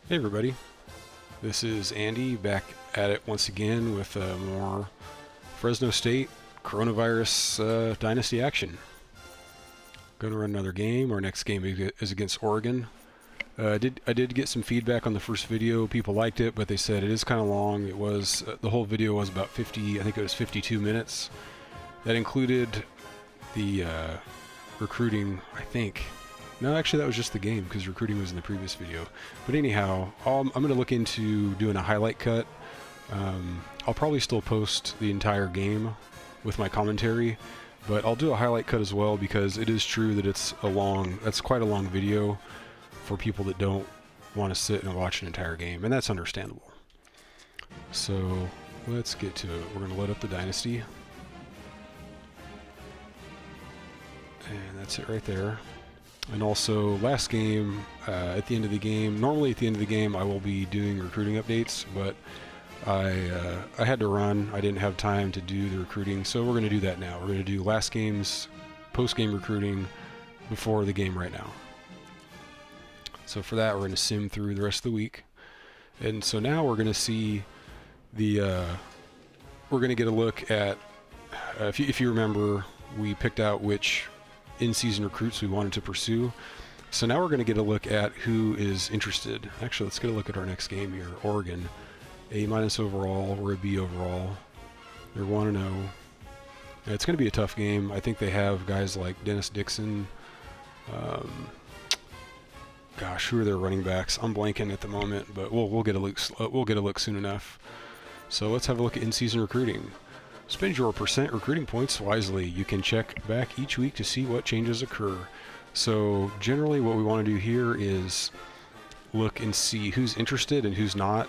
Hey everybody, this is Andy back at it once again with more Fresno State coronavirus Dynasty action. Going to run another game. Our next game is against Oregon. I did get some feedback on the first video. People liked it, but they said it is kind of long. It was the whole video was about 50. I think it was 52 minutes. That included the recruiting. I think. No, actually, that was just the game because recruiting was in the previous video. But anyhow, I'm going to look into doing a highlight cut. I'll probably still post the entire game with my commentary, but I'll do a highlight cut as well because it is true that that's quite a long video for people that don't want to sit and watch an entire game, and that's understandable. So let's get to it. We're going to load up the Dynasty. And that's it right there. And also, last game, at the end of the game, normally at the end of the game I will be doing recruiting updates, but I had to run. I didn't have time to do the recruiting, so we're going to do that now. We're going to do last game's post-game recruiting before the game right now. So for that, we're going to sim through the rest of the week. And so now we're going to see we're going to get a look at, if you remember, we picked out which in-season recruits we wanted to pursue. So now we're going to get a look at who is interested. Actually, let's get a look at our next game here. Oregon, A- overall. We're a B overall. They're 1-0. It's going to be a tough game. I think they have guys like Dennis Dixon. Gosh, who are their running backs? I'm blanking at the moment, but we'll get a look. We'll get a look soon enough. So let's have a look at in-season recruiting. Spend your percent recruiting points wisely. You can check back each week to see what changes occur. So generally what we want to do here is look and see who's interested and who's not.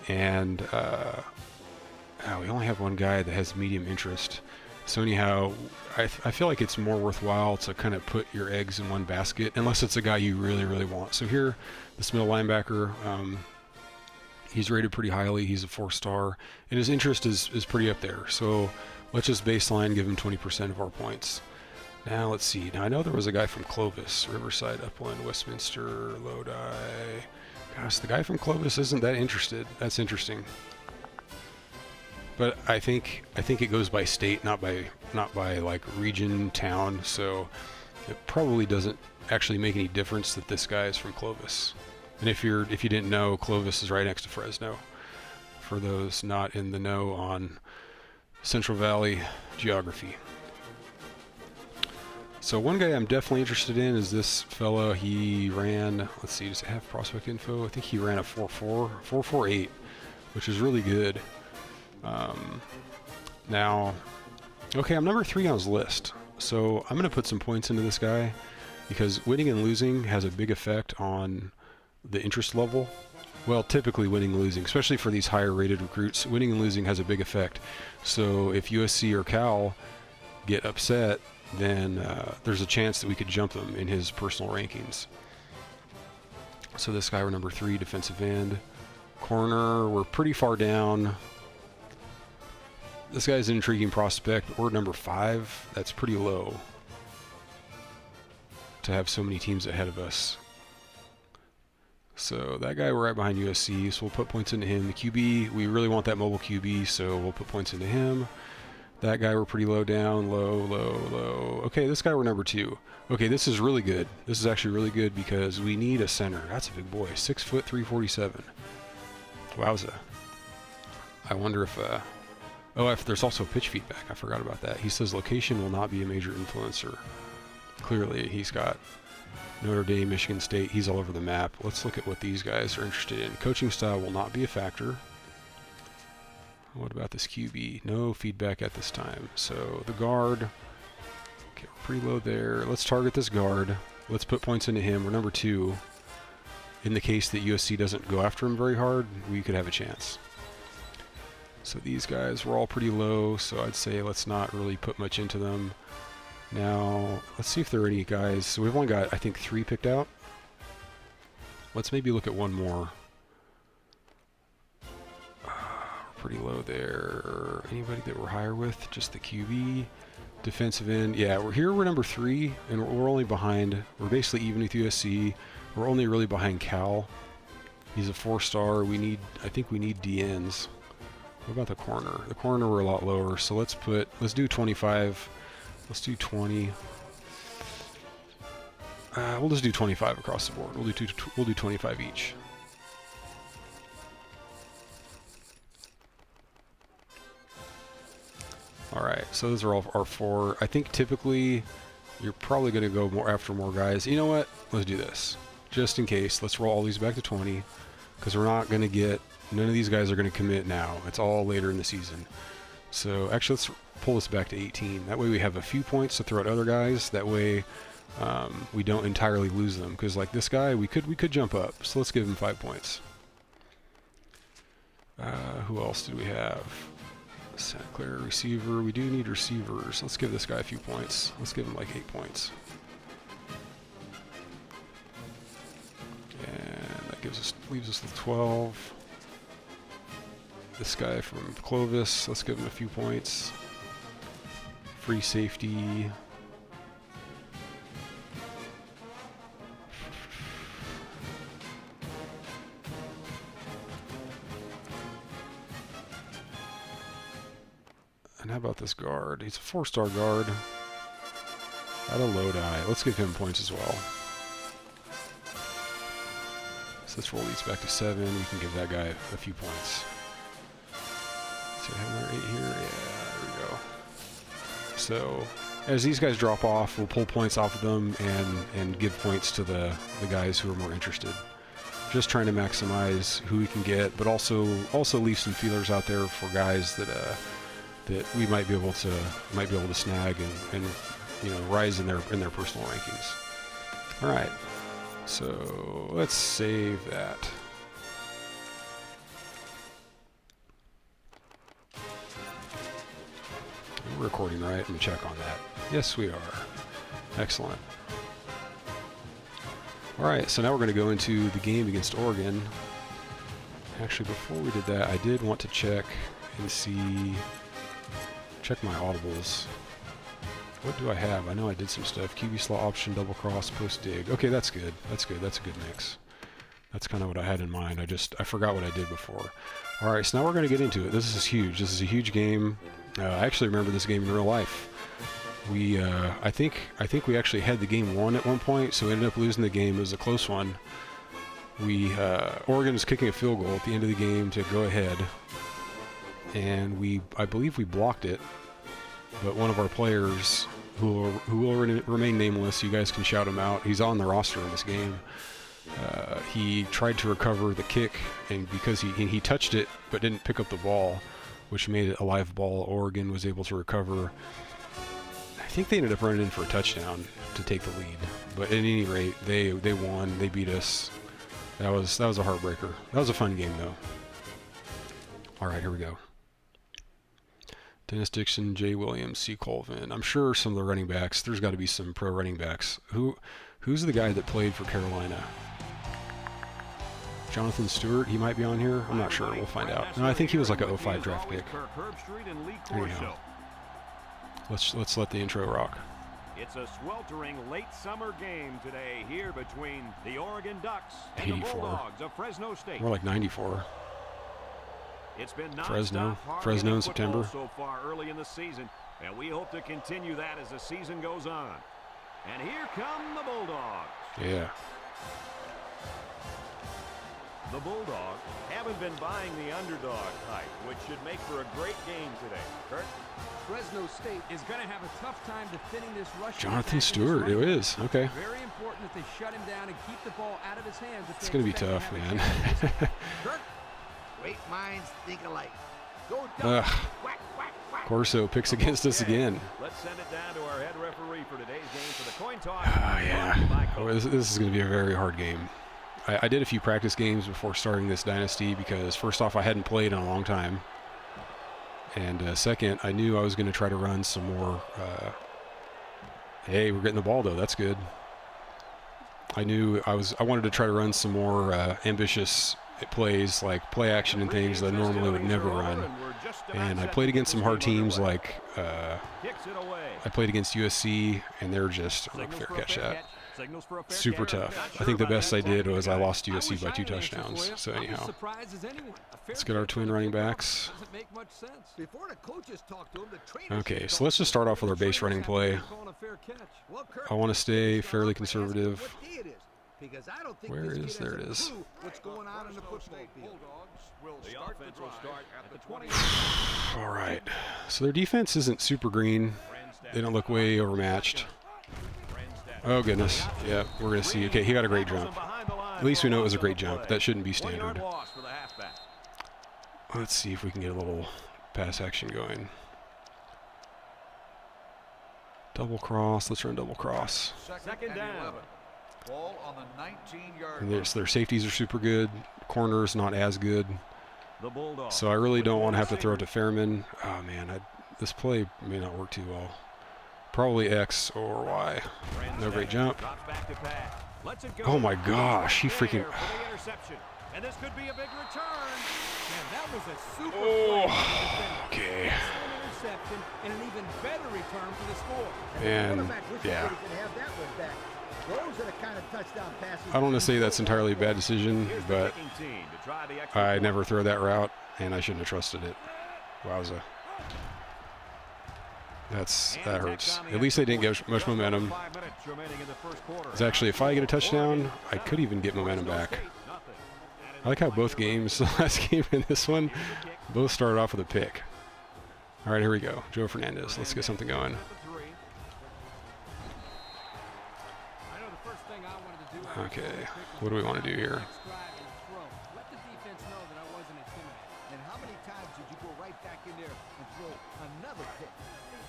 And we only have one guy that has medium interest. So anyhow, I feel like it's more worthwhile to kind of put your eggs in one basket, unless it's a guy you really, really want. So here, this middle linebacker, he's rated pretty highly. He's a 4-star, and his interest is pretty up there. So let's just baseline give him 20% of our points. Now let's see. Now I know there was a guy from Clovis, Riverside, Upland, Westminster, Lodi. Gosh, the guy from Clovis isn't that interested. That's interesting. But I think it goes by state, not by like region, town. So it probably doesn't actually make any difference that this guy is from Clovis. And if you didn't know, Clovis is right next to Fresno. For those not in the know on Central Valley geography. So one guy I'm definitely interested in is this fella. He ran, let's see, does it have prospect info? I think he ran a 4.48, which is really good. Now, okay, I'm number 3 on his list. So I'm going to put some points into this guy because winning and losing has a big effect on the interest level. Well, typically winning and losing, especially for these higher rated recruits, winning and losing has a big effect. So if USC or Cal get upset, then there's a chance that we could jump them in his personal rankings. So this guy, we're number 3, defensive end. Corner, we're pretty far down. This guy's an intriguing prospect. We're number 5. That's pretty low to have so many teams ahead of us. So that guy, we're right behind USC, so we'll put points into him. The QB, we really want that mobile QB, so we'll put points into him. That guy, we're pretty low down, low. Okay, this guy, we're number 2. Okay, this is really good. This is actually really good because we need a center. That's a big boy, 6 foot, 347. Wowza. I wonder if, if there's also pitch feedback. I forgot about that. He says location will not be a major influencer. Clearly, he's got Notre Dame, Michigan State, he's all over the map. Let's look at what these guys are interested in. Coaching style will not be a factor. What about this QB? No feedback at this time. So the guard, okay, we're pretty low there. Let's target this guard. Let's put points into him. We're number 2. In the case that USC doesn't go after him very hard, we could have a chance. So these guys were all pretty low, so I'd say let's not really put much into them. Now, let's see if there are any guys. So we've only got, I think, 3 picked out. Let's maybe look at one more. We're pretty low there. Anybody that we're higher with? Just the QB. Defensive end. Yeah, we're number 3, and we're only behind. We're basically even with USC. We're only really behind Cal. He's a 4-star. I think we need DNs. What about the corner? The corner we're a lot lower, so let's do 25. Let's do 20. We'll just do 25 across the board. We'll do 25 each. All right, so those are all our 4. I think typically you're probably going to go after more guys. You know what? Let's do this. Just in case, let's roll all these back to 20, because we're not going to get, none of these guys are going to commit now. It's all later in the season. So actually, let's pull this back to 18. That way we have a few points to throw at other guys. That way we don't entirely lose them, because like this guy, we could jump up. So let's give him 5 points. Who else did we have? Santa Clara receiver. We do need receivers. Let's give this guy a few points. Let's give him like 8 points. And that leaves us with 12. This guy from Clovis, let's give him a few points. Free safety. And how about this guard? He's a 4-star guard. At a Lodi. Let's give him points as well. So let's roll these back to 7. We can give that guy a few points. So I have another 8 here. Yeah, there we go. So as these guys drop off, we'll pull points off of them and give points to the guys who are more interested. Just trying to maximize who we can get, but also leave some feelers out there for guys that we might be able to snag and rise in their personal rankings. All right, so let's save that. We're recording, right? Let me check on that. Yes, we are. Excellent. All right, so now we're going to go into the game against Oregon. Actually, before we did that, I did want to check my audibles. What do I have? I know I did some stuff. QB slot option, double cross, post dig. Okay, that's good. That's good. That's a good mix. That's kind of what I had in mind. I forgot what I did before. All right, so now we're going to get into it. This is huge. This is a huge game. I actually remember this game in real life. I think we actually had the game won at one point, so we ended up losing the game. It was a close one. Oregon was kicking a field goal at the end of the game to go ahead, and I believe we blocked it. But one of our players, who will remain nameless, you guys can shout him out. He's on the roster in this game. He tried to recover the kick, and because he touched it but didn't pick up the ball, which made it a live ball, Oregon was able to recover. I think they ended up running in for a touchdown to take the lead. But at any rate, they won. They beat us. That was a heartbreaker. That was a fun game, though. All right, here we go. Dennis Dixon, Jay Williams, C. Colvin. I'm sure some of the running backs, there's got to be some pro running backs. Who's the guy that played for Carolina? Jonathan Stewart, he might be on here. I'm not sure. We'll find out. No, I think he was like a 05 draft pick. There you go. Let's let the intro rock. It's a sweltering late summer game today here between the Oregon Ducks and 84. the Bulldogs of Fresno State. More like 94. It's been Fresno in September so far early in the season, and we hope to continue that as the season goes on. And here come the Bulldogs. Yeah. The Bulldogs haven't been buying the underdog type, which should make for a great game today. Kurt? Fresno State is going to have a tough time defending this rush. Jonathan Stewart, it is. Okay. Very important that they shut him down and keep the ball out of his hands. It's going to be tough, man. Kurt, great minds think alike. Go Ugh. Whack, whack, whack. Corso picks against us again. Let's send it down to our head referee for today's game for the coin toss. Yeah. This is going to be a very hard game. I did a few practice games before starting this Dynasty because, first off, I hadn't played in a long time. And second, I knew I was going to try to run some more. Hey, we're getting the ball, though. That's good. I wanted to try to run some more ambitious plays, like play action and things that I normally would never run. And I played against some hard teams, like I played against USC, and they're just fair catch that. Signals for a fair super carry. tough. Not I sure think the about best that I did call. was I lost I USC wish by I 2 had an answer for touchdowns. you. So I'm as anyhow, surprised as anyone. A fair let's get our catch on twin the running kickoff backs. doesn't make much sense. Before the coaches talk to him, the trainers Okay, should so talk let's to just him. start off with our base Trainers running have to play. be calling a fair catch. Well, Kirk, I want to stay start fairly off by asking him conservative. what day it is, because I don't think Where this is- kid there has it a is. clue what's going on in the football field. The offense will start at the 20. All right. So their defense isn't super green. They don't look way overmatched. Oh, goodness. Yeah, we're going to see. Okay, he got a great jump. At least we know it was a great jump. That shouldn't be standard. Let's see if we can get a little pass action going. Double cross. Let's run double cross. Second down. Ball on the 19-yard And their safeties are super good. Corners not as good. The Bulldogs. So I really don't want to have to throw it to Fairman. Oh, man. This play may not work too well. Probably X or Y. No great jump. Drops back to pass. Lets it go. Oh, my gosh. He freaking... There for the interception. And this could be a big return. Man, that was a super Oh, play by the defender. okay. Excellent interception and an even better return for the score. And, Quarterback wishes yeah. that he could have that one back. Those are the kind of touchdown passes. I don't want to say that's entirely a bad decision, Here's the but kicking team to try the extra I point. never throw that route, and I shouldn't have trusted it. Wowza. That hurts. At least they didn't get much momentum. 5 minutes remaining in the first quarter. It's actually, if I get a touchdown, I could even get momentum back. I like how both games, the last game and this one, both started off with a pick. All right, here we go. Joe Fernandez. Let's get something going. Okay, what do we want to do here? Let the defense know that I wasn't intimidated. And how many times did you go right back in there and throw another pick?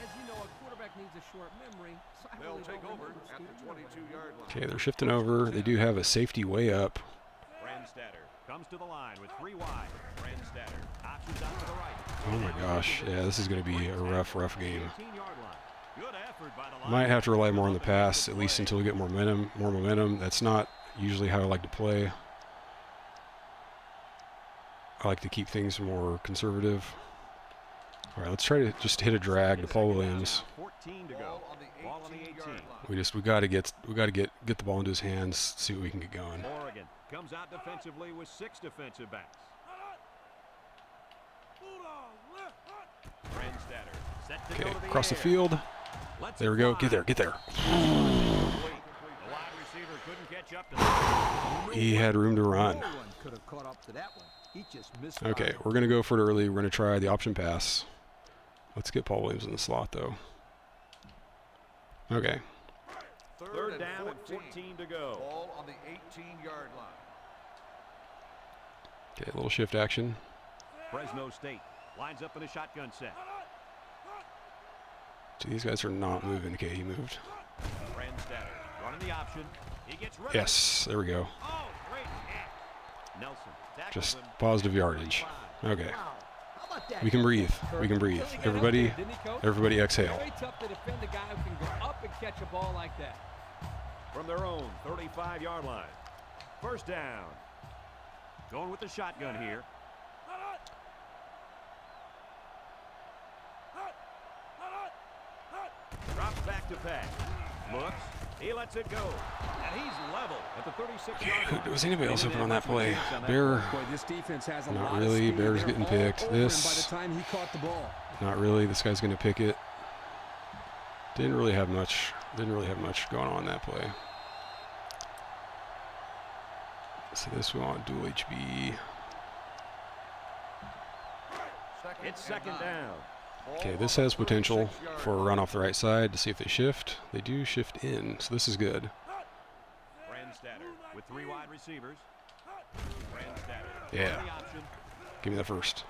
As you know, a quarterback needs a short memory, so I They'll really take don't over remember at the Stevie. 22-yard line. Okay, they're shifting over. They do have a safety way up. Brandstatter comes to the line with 3 wide. Brandstatter options out to the right. Oh my gosh, yeah, this is going to be a rough game. 18-yard line. Good effort by the line. Might have to rely more on the pass, at least until we get more momentum. That's not usually how I like to play. I like to keep things more conservative. All right, let's try to just hit a drag to Paul Williams. 14 to go. Ball on the Ball on the 18-yard 18. line. We got to get the ball into his hands, see what we can get going. Oregon comes out defensively with 6 defensive backs. Brandstatter set to Okay, go to the across the air. field. Lets There it we go. fly. Get there. The wide receiver couldn't catch up to that. He had room to run. No one could have caught up to that one. He just missed. Okay, we're going to go for it early. We're going to try the option pass. Let's get Paul Williams in the slot, though. Okay. Third down and 14 to go. Ball on the 18-yard line. Okay, a little shift action. Fresno State lines up in a shotgun set. So these guys are not moving. Okay, he moved. Brandstatter running the option. He gets rid of Yes, there we go. it. Oh, great catch. Nelson tackles Just him. positive yardage. Okay, Wow. How about that? we can breathe. We can breathe. Everybody exhale. Very tough to defend a guy who can go up and catch a ball like that. From their own 35-yard line. First down. Going with the shotgun here. Drops back to pass. Looks. He lets it go. And he's level at the 36-yard line. Was anybody else open on that play? Bear, Boy, this defense has a Not lot really. of speed. Bear's They're getting all picked. over him This- by the time he caught the ball. not really. This guy's going to pick it. Didn't really have much going on that play. So this we want dual HB. It's second down. Okay, this has potential for a run off the right side to see if they shift. They do shift in, so this is good. Brandstatter with 3 wide receivers. Brandstatter. Yeah. running the option. Give me the first.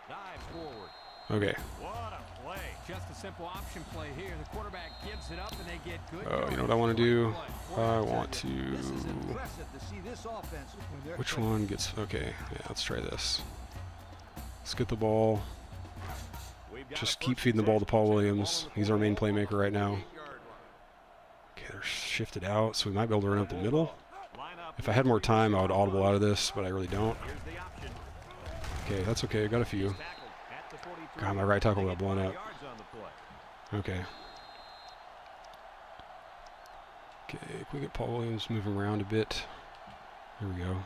Dives forward. Okay. What a play. Just a simple option play here. The quarterback gives it up and they get good. Oh, you know what I want to do? I want This is to... impressive to see this offense when they're Which clicking. one gets... Okay, yeah, let's try this. Let's get the ball. We've got Just a keep first feeding the ball to and Paul 10. Williams. Ball on the He's our main 40. playmaker right now. Okay, they're shifted out, so we might be able to run up the middle. Line up. If I had more time, I would audible out of this, but I really don't. Here's the option. Okay, that's okay. I got a few. Tackled at the 43. God, my right tackle They got get blown 5 up. yards on the play. Okay. Okay, can we get Paul Williams moving around a bit? There we go.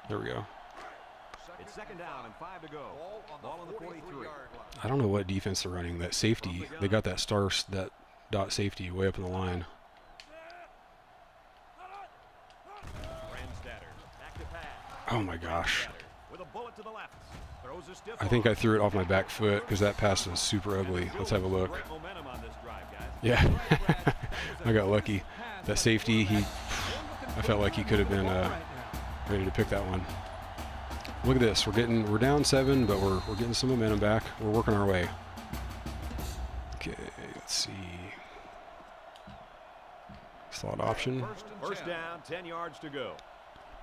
There we go. It's second down and 5 to go. Ball on the 43. I don't know what defense they're running. That safety, they got that that dot safety way up in the line. Oh my gosh. With a bullet to the left. Throws a stiff I think I threw it off my back foot because that pass was super ugly. Let's have a look. Great momentum on this drive, guys. Yeah, I got lucky. That safety, I felt like he could have been ready to pick that one. Look at this. We're down 7, but we're getting some momentum back. We're working our way. Okay, let's see. Slot option. First down, 10 yards to go.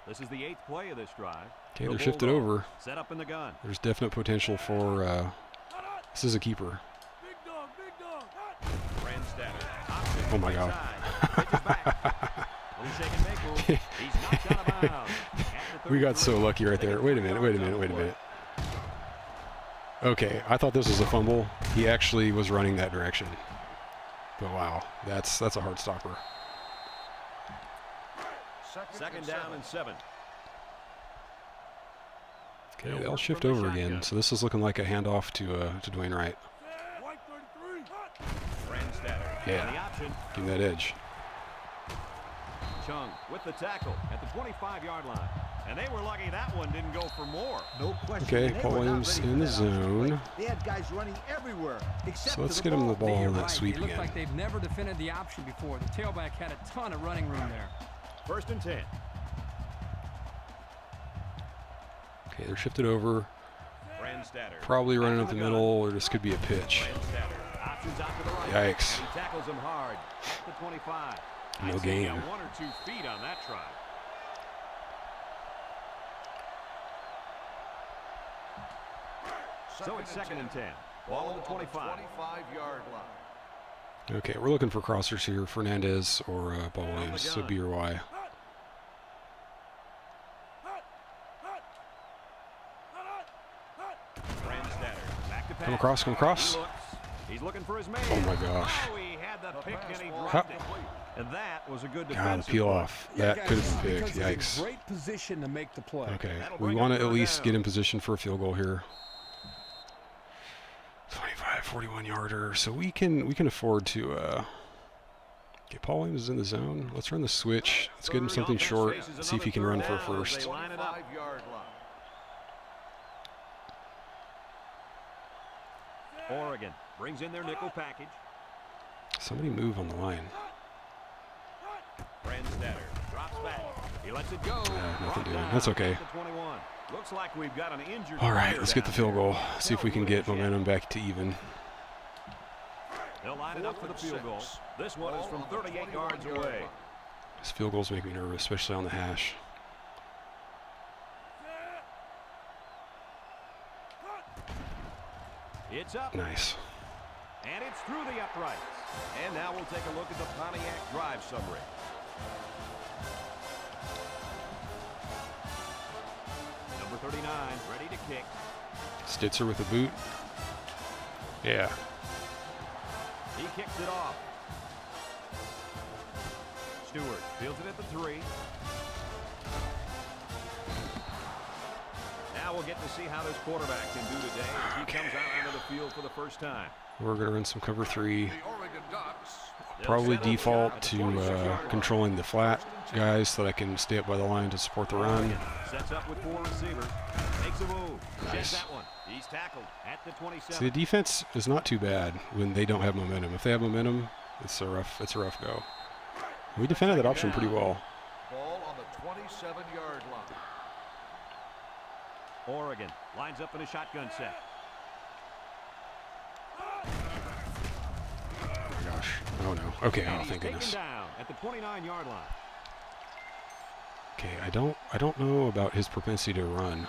This is the 8th play of this drive. Okay, they're shifted over. Set up in the gun. There's definite potential for. This is a keeper. Oh my God. We got so lucky right there. Wait a minute. Okay, I thought this was a fumble. He actually was running that direction. But wow, that's a hard stopper. Second down and 7. Okay, they'll shift over again. So this is looking like a handoff to Dwayne Wright. Yeah, give him that edge. Chung with the tackle at the 25-yard line. And they were lucky that one didn't go for more. No question. Okay, Paul Williams in the zone. They had guys running everywhere. So let's get him the ball on that sweep It looked again. like they've never defended the option before. The tailback had a ton of running room there. First and 10. Okay, they're shifted over. Brandstatter. Probably running up the middle, or this could be a pitch. Options out to the right. Yikes. And he tackles him hard at the 25. No I'd say he gain. got 1 or 2 feet on that try. So it's second and 10. Ball on the 25. 25-yard line. Okay, we're looking for crossers here. Fernandez or Paul Williams. So B or Y. Come across, come across. He's looking for his man. Oh my gosh. Oh, he had the pick and he dropped it. And that was a good God, defensive peel play. off. That could have been big. Because he's in Yikes. great position to make the play. Okay, That'll we bring want up to at third least down. get in position for a field goal here. 25, 41 yarder. So we can afford to. Okay, Paul Williams is in the zone. Let's run the switch. Let's get him something short. See if he can run for a first. 5-yard line. Oregon brings in their nickel package. Somebody move on the line. Brandstatter drops back. He lets it go. Nothing doing. That's okay. At the 21. Looks like we've got an injured All right, player let's get the down field there. goal. See if we can get momentum back to even. They'll line it up for the field goal. This one is from 38 yards away. These field goals make me nervous, especially on the hash. It's up. Nice. And it's through the uprights. And now we'll take a look at the Pontiac drive summary. Number 39, ready to kick. Stitzer with a boot. Yeah. He kicks it off. Stewart fields it at the 3. Now we'll get to see how this quarterback can do today as he comes out onto the field for the first time. We're going to run some cover 3. The Oregon Ducks. Probably default to controlling the flat guys so that I can stay up by the line to support the run. Sets up with 4 receivers. Makes a move. Nice. Gets that one. He's tackled at the 27. See, the defense is not too bad when they don't have momentum. If they have momentum, it's a rough go. We defended that option pretty well. Ball on the 27-yard line. Oregon lines up in a shotgun set. Oh my gosh. Oh no. Okay, oh thank goodness. Down at the 29-yard line. Okay, I don't know about his propensity to run.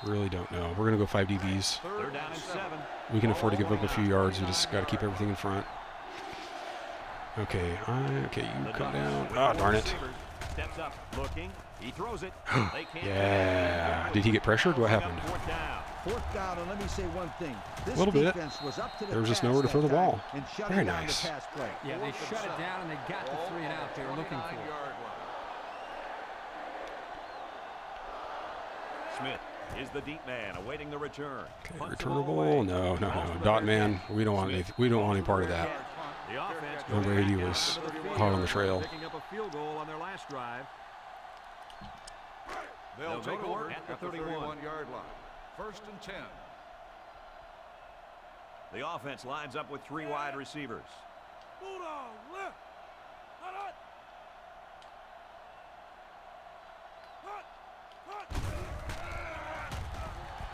Really don't know. We're gonna go 5 DBs. Third down and 7. We can afford to give up a few yards. We just got to keep everything in front. Okay, okay, you come down. Ah, darn it. Steps up, looking. He throws it. Yeah. Did he get pressured? What happened? Fourth down. 4th down, and let me say one thing. This Little bit. defense was up to the There was just task nowhere to that throw the time ball. and shut Very down nice. the pass play. Yeah, they shut it down and they got the 3 and out they were looking for. 29-yard line. Smith is the deep man awaiting the return. Okay, Punts the ball returnable. away. No, no, Off no. to the Dot third man. down. We don't want any. We don't want any part of that. The offense Number goes 80 back out was into the field, hot on the trail. picking up a field goal on their last drive. They'll They'll take go to over work at the 31-yard line. 1st and 10. The offense lines up with 3 wide receivers.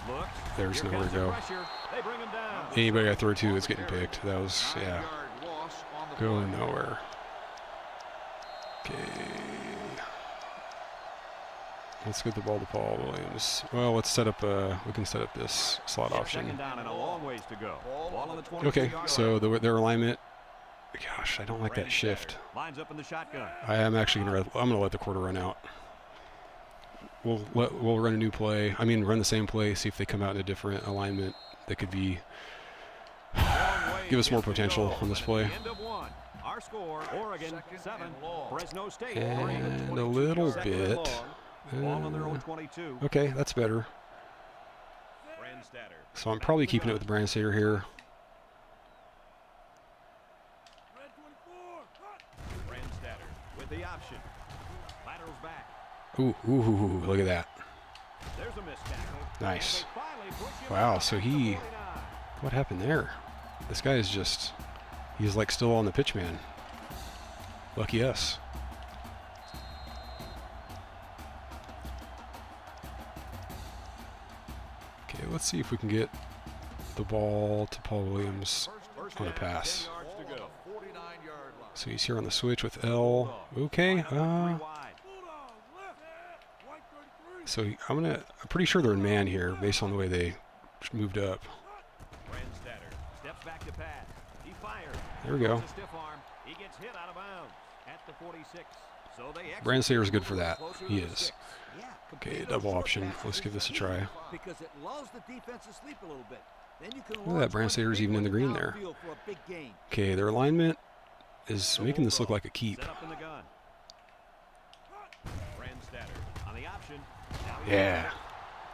Looks. There's Here nowhere comes to the go. pressure. They bring him down. Anybody I throw to, it's getting picked. That was, yeah, 9-yard loss on the going play. nowhere. Okay. Let's get the ball to Paul Williams. Well, let's set up. We can set up this slot option. Second down and a long ways to go. Ball on the 23-yard Okay, line. so their alignment. Gosh, I don't like that shift. Lines up in the shotgun. I am actually I'm gonna let the quarter run out. We'll run a new play. I mean, run the same play. See if they come out in a different alignment. That could be give us more potential on this play. End of 1. Our score: Oregon 7, Fresno State 3. And a little Second and bit. long. Ball on their own 22. Okay, that's better. Brandstatter. So I'm probably keeping it with the Brandstatter here. Brandstatter with the option. Laterals back. Ooh, look at that. There's a missed tackle. Nice. And they finally push him Wow, out so at the he, 49. what happened there? This guy is just, he's like still on the pitch, man. Lucky us. Okay, let's see if we can get the ball to Paul Williams First on a down, pass. 10 yards to go. 49-yard line. So he's here on the switch with L. Okay, Line up with 3 wide. so I'm pretty sure they're in man here based on the way they moved up. Brandstatter steps back to pass. He fires. There we go. It's a stiff arm. He gets hit out of bounds at the 46. So they Brandstatter's good for that. closer to He the is. 6. Yeah, Okay, complete double those option. short passes Let's give this a is try. key Because it lulls the defense to sleep a little bit. Then you can Look at launch that, Brandstatter's one even in the big green one there. downfield for a big gain. Okay, their alignment is making this look like a keep. Set up in the gun. Brandstatter on the option. Now he Yeah. has it.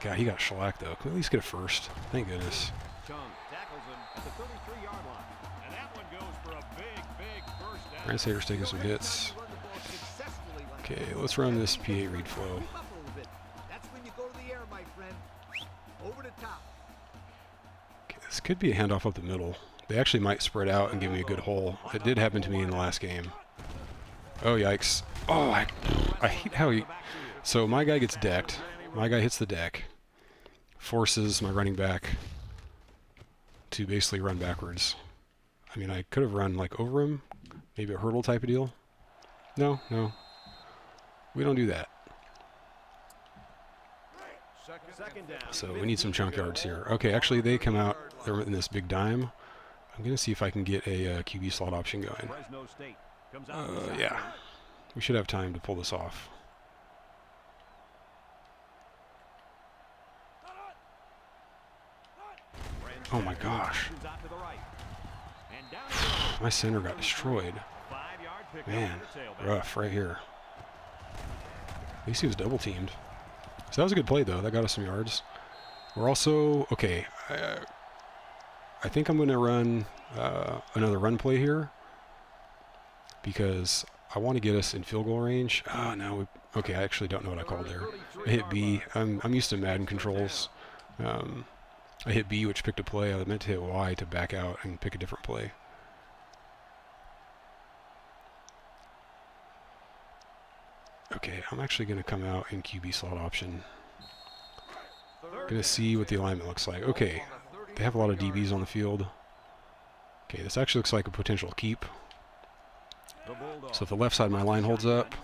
God, he got shellacked though. Can we at least get a first? Thank goodness. Chung tackles him at the 33-yard line. And that one goes for a big first down. Brandstatter's taking some hits. Run the ball successfully like Okay, that. let's run this PA read flow. Move up a little bit. That's when you go to the air, my friend. Over the top. Okay, this could be a handoff up the middle. They actually might spread out and give me a good hole. It did happen to me in the last game. Oh, yikes. Oh, I hate how he... So my guy gets decked. My guy hits the deck. Forces my running back to basically run backwards. I mean, I could have run like over him. Maybe a hurdle type of deal. No. We don't do that. Second down. So we need some chunk yards here. Okay, actually they come out. They're in this big dime. I'm going to see if I can get a QB slot option going. Fresno State comes out with the Yeah. shotgun. We should have time to pull this off. Oh my gosh. Brandstatter out to the right. And down he goes. My center got destroyed. 5-yard pickup Man, for the tailback. rough right here. At least he was double teamed. So that was a good play though. That got us some yards. We're also, okay, I think I'm going to run another run play here because I want to get us in field goal range. No, okay, I actually don't know what I called there. I hit B. I'm used to Madden controls. I hit B, which picked a play. I meant to hit Y to back out and pick a different play. Okay, I'm actually going to come out in QB slot option. Going to see what the alignment looks like. Okay, they have a lot of DBs on the field. Okay, this actually looks like a potential keep. The Bulldogs. So if the left side of my line holds up,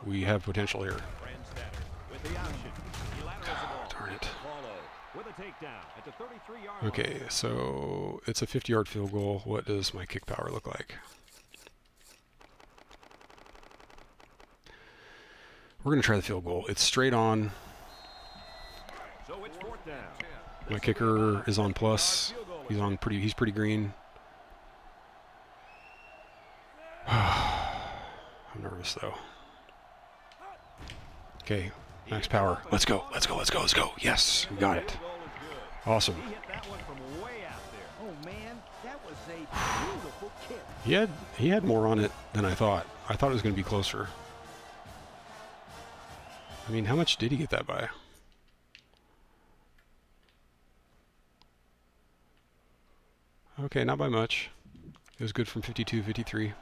we have potential here. Brandstatter with the option. He laterals the ball. Darn it. Follow with a takedown at the 33-yard line. Okay, so it's a 50-yard field goal. What does my kick power look like? We're going to try the field goal. It's straight on. So it's 4th down. My kicker is on plus. He's pretty green. I'm nervous though. Okay, max power. Let's go. Let's go. Let's go. Let's go. Yes, we got it. Awesome. Oh man, that was a beautiful kick. He had more on it than I thought. I thought it was going to be closer. I mean, how much did he get that by? Okay, not by much. It was good from 52, 53.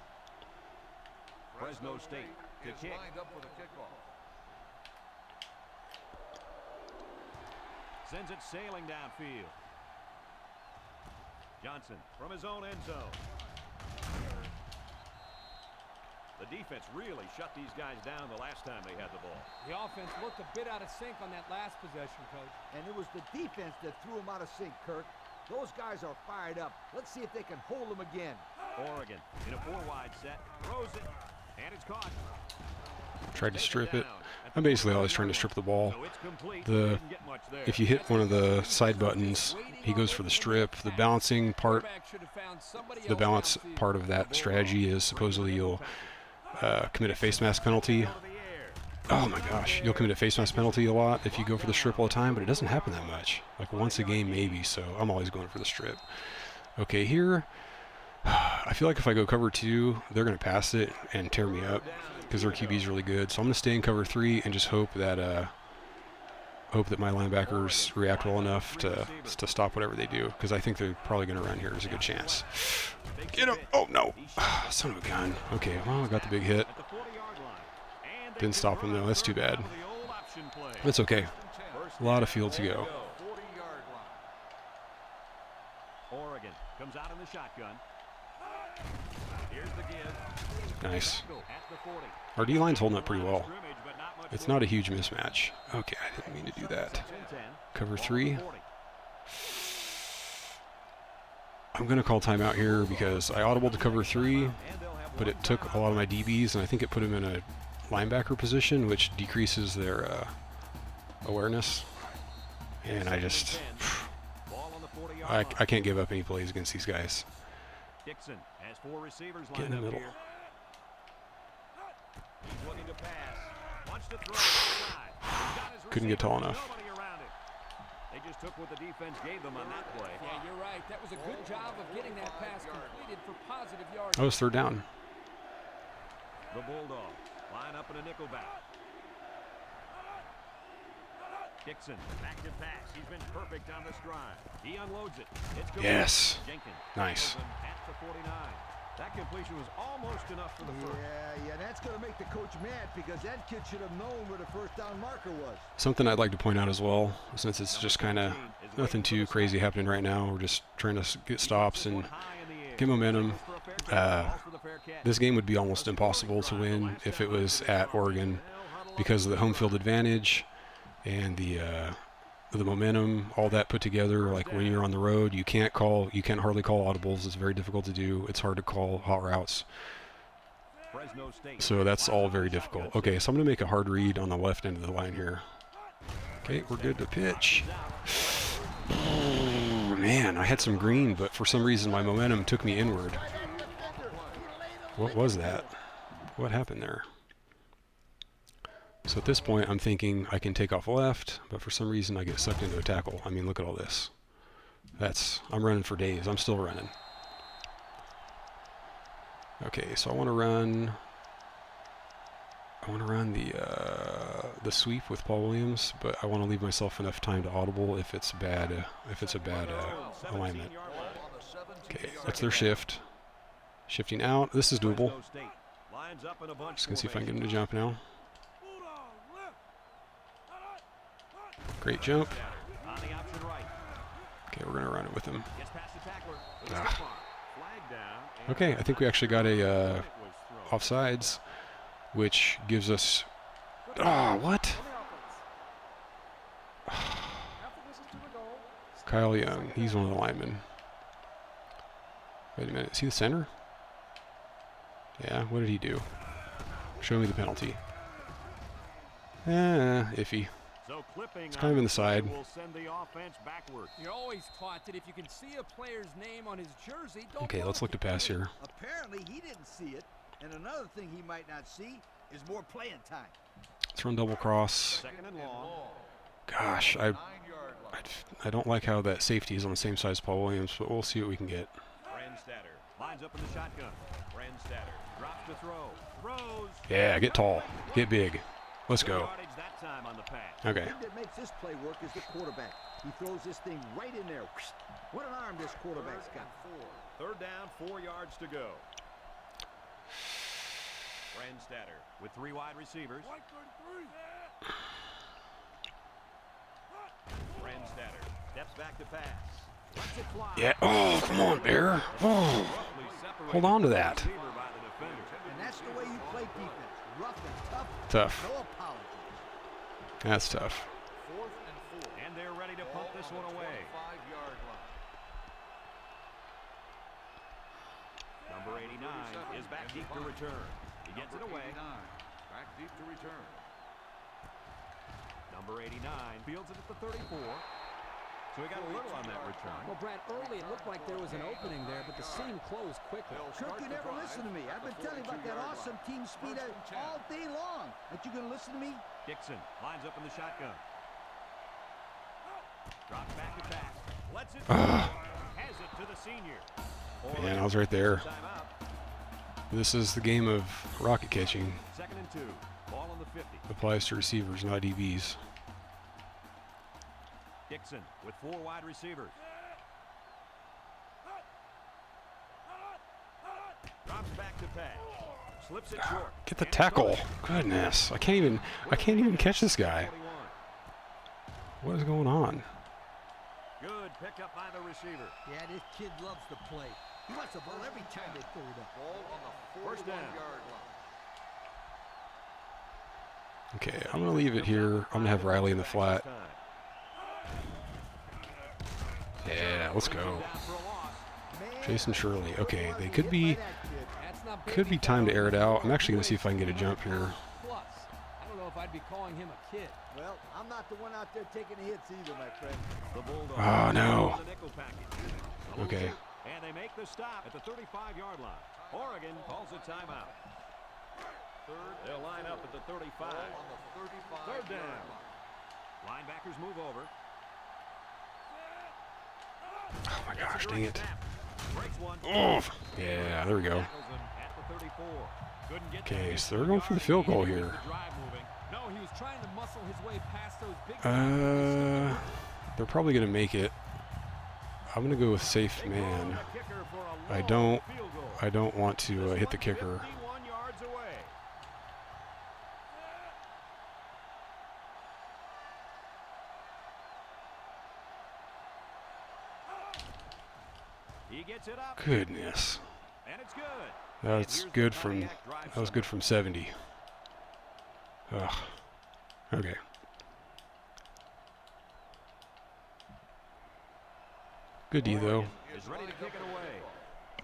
Fresno State to Is kick. lined up for the kickoff. Sends it sailing downfield. Johnson from his own end zone. The defense really shut these guys down the last time they had the ball. The offense looked a bit out of sync on that last possession, Coach. And it was the defense that threw him out of sync, Kirk. Those guys are fired up. Let's see if they can hold them again. Oregon in a 4-wide set. Throws it. And it's caught. Tried to strip it. I'm basically always trying to strip the ball. So it's complete. The Didn't get much there. If you hit one of the side buttons, he goes for the strip. The balancing part, the balance part of that strategy is supposedly you'll commit a face mask penalty. Oh my gosh, you'll commit a face mask penalty a lot if you go for the strip all the time, but it doesn't happen that much. Like once a game maybe, so I'm always going for the strip. Okay, here, I feel like if I go cover 2, they're going to pass it and tear me up because their QB is really good. So I'm going to stay in cover 3 and just hope that my linebackers react well enough to stop whatever they do, because I think they're probably going to run here. There's a good chance. Get him! Oh no! Son of a gun. Okay, well, I got the big hit. At the 40-yard line. And they Didn't stop him though. That's too bad. convert on the old option play. It's okay. A lot of field to go. 40-yard line. Oregon comes out in the shotgun. Here's the give. Nice. At the 40. Our D-line's holding up pretty well. Scrimmage, but not much It's not a huge mismatch. Okay, I didn't mean to do that. 10. Cover Ball 3. on the 40. I'm going to call timeout here because I audibled to cover 3, And they'll have but it took a lot of my DBs, and I think it put them in a linebacker position, which decreases their awareness. And I just, ball on the 40-yard I can't give up any plays against these guys. Dixon has 4 receivers Get in lined the up middle. here. He's looking to pass. Wants to throw inside. He's got his Couldn't get receiver. tall enough. Nobody around him. They just took what the defense gave them on that play. Yeah, you're right. That was a good job of getting that pass completed for positive yards. Oh, it's third down. The Bulldogs line up in a nickel back. Dixon, back to pass. He's been perfect on this drive. He unloads it. It's complete. Yes. Jenkins Nice. tackles him at the 49. That completion was almost enough for the first. Yeah, that's going to make the coach mad because that kid should have known where the first down marker was. Something I'd like to point out as well, since it's just kind of nothing too crazy happening right now. We're just trying to get stops and get momentum. This game would be almost impossible to win if it was at Oregon because of the home field advantage and the momentum, all that put together. Like when you're on the road, you can't hardly call audibles. It's very difficult to do. It's hard to call hot routes. So that's all very difficult. Okay, so I'm going to make a hard read on the left end of the line here. Okay, we're good to pitch. Oh, man, I had some green, but for some reason my momentum took me inward. What was that? What happened there? So at this point, I'm thinking I can take off left, but for some reason I get sucked into a tackle. I mean, look at all this. I'm running for days. I'm still running. Okay, so I want to run the sweep with Paul Williams, but I want to leave myself enough time to audible if it's a bad alignment. Okay, that's their shift. Shifting out. This is doable. Just gonna see if I can get him to jump now. Great jump. Okay, we're gonna run it with him. Okay, I think we actually got a offsides, which gives us. What? Kyle Young, he's one of the linemen. Wait a minute, is he the center? Yeah, what did he do? Show me the penalty. Iffy. So clipping It's kind of in the side. will send the offense backward. You're always taught that if you can see a player's name on his jersey, don't Okay, let's block look to it. pass here. Apparently, he didn't see it. And another thing he might not see is more playing time. Let's run double cross. Second and long. Gosh, 9-yard line. I don't like how that safety is on the same size as Paul Williams, but we'll see what we can get. Brandstatter lines up in the shotgun. Brandstatter drops to throw. Throws. Yeah, get tall. Get big. Let's go. Yardage that time on the pass. Okay. The thing that makes this play work is the quarterback. He throws this thing right in there. What an arm this quarterback's got. Third down, 4 yards to go. Brandstatter with 3 wide receivers. Brandstatter steps back to pass. Lets it fly. Yeah. Oh, come on, Bear. Oh, Roughly separated hold on to from the that. receiver by the defender. And that's the way you play defense. Rough and tough. Tough. No apologies. That's tough. 4th and 4. And they're ready to pump this one away. 5-yard line. Number 89 is back deep to return. He gets it away. 89, back deep to return. Number 89 fields it at the 34. So he got a little on that return. Well, Brad, early it looked like there was an opening there, but the seam closed quickly. Kirk, you never listen to me. I've been telling you about that awesome team speed all day long. Aren't you going to listen to me? Dixon lines up in the shotgun. Drops back to pass. Lets it has it to the senior. Man, I was right there. Timeout. This is the game of rocket catching. Second and 2. Ball on the 50. Applies to receivers, not DBs. Dixon with 4 wide receivers. Drops back to pass. Slips it short. Get the And tackle. throws. Goodness, I can't even catch this guy. 41. What is going on? Good pickup by the receiver. Yeah, this kid loves to play. He wants the ball every time they throw it up. Ball on the First down. 41-yard line. Okay, I'm gonna leave it here. I'm gonna have Riley in the flat. Yeah, let's go. Jason Shirley. Okay, they could be That's not time to air it out. I'm actually gonna see if I can get a jump here. Plus, I don't know if I'd be calling him a kid. Well, I'm not the one out there taking the hits either, my friend. The Bulldogs Oh, no. the nickel package. Okay. And they make the stop at the 35-yard line. Oregon calls a timeout. They'll line up at the 35. Ball on the 35-yard Third down. line. Linebackers move over. Oh my gosh, dang it. Breaks one. Oh, yeah, there we go. Tackles him at the 34. Couldn't get Okay, there. so they're going for the field goal here. No, he was trying to muscle his way past those big They're probably gonna make it. I'm gonna go with safe man. I don't want to hit the kicker. 51 yards away. He gets it up. Goodness, And it's good. that's good from. That was good from 70. Ugh. Okay. Good D though. Is ready to kick it away.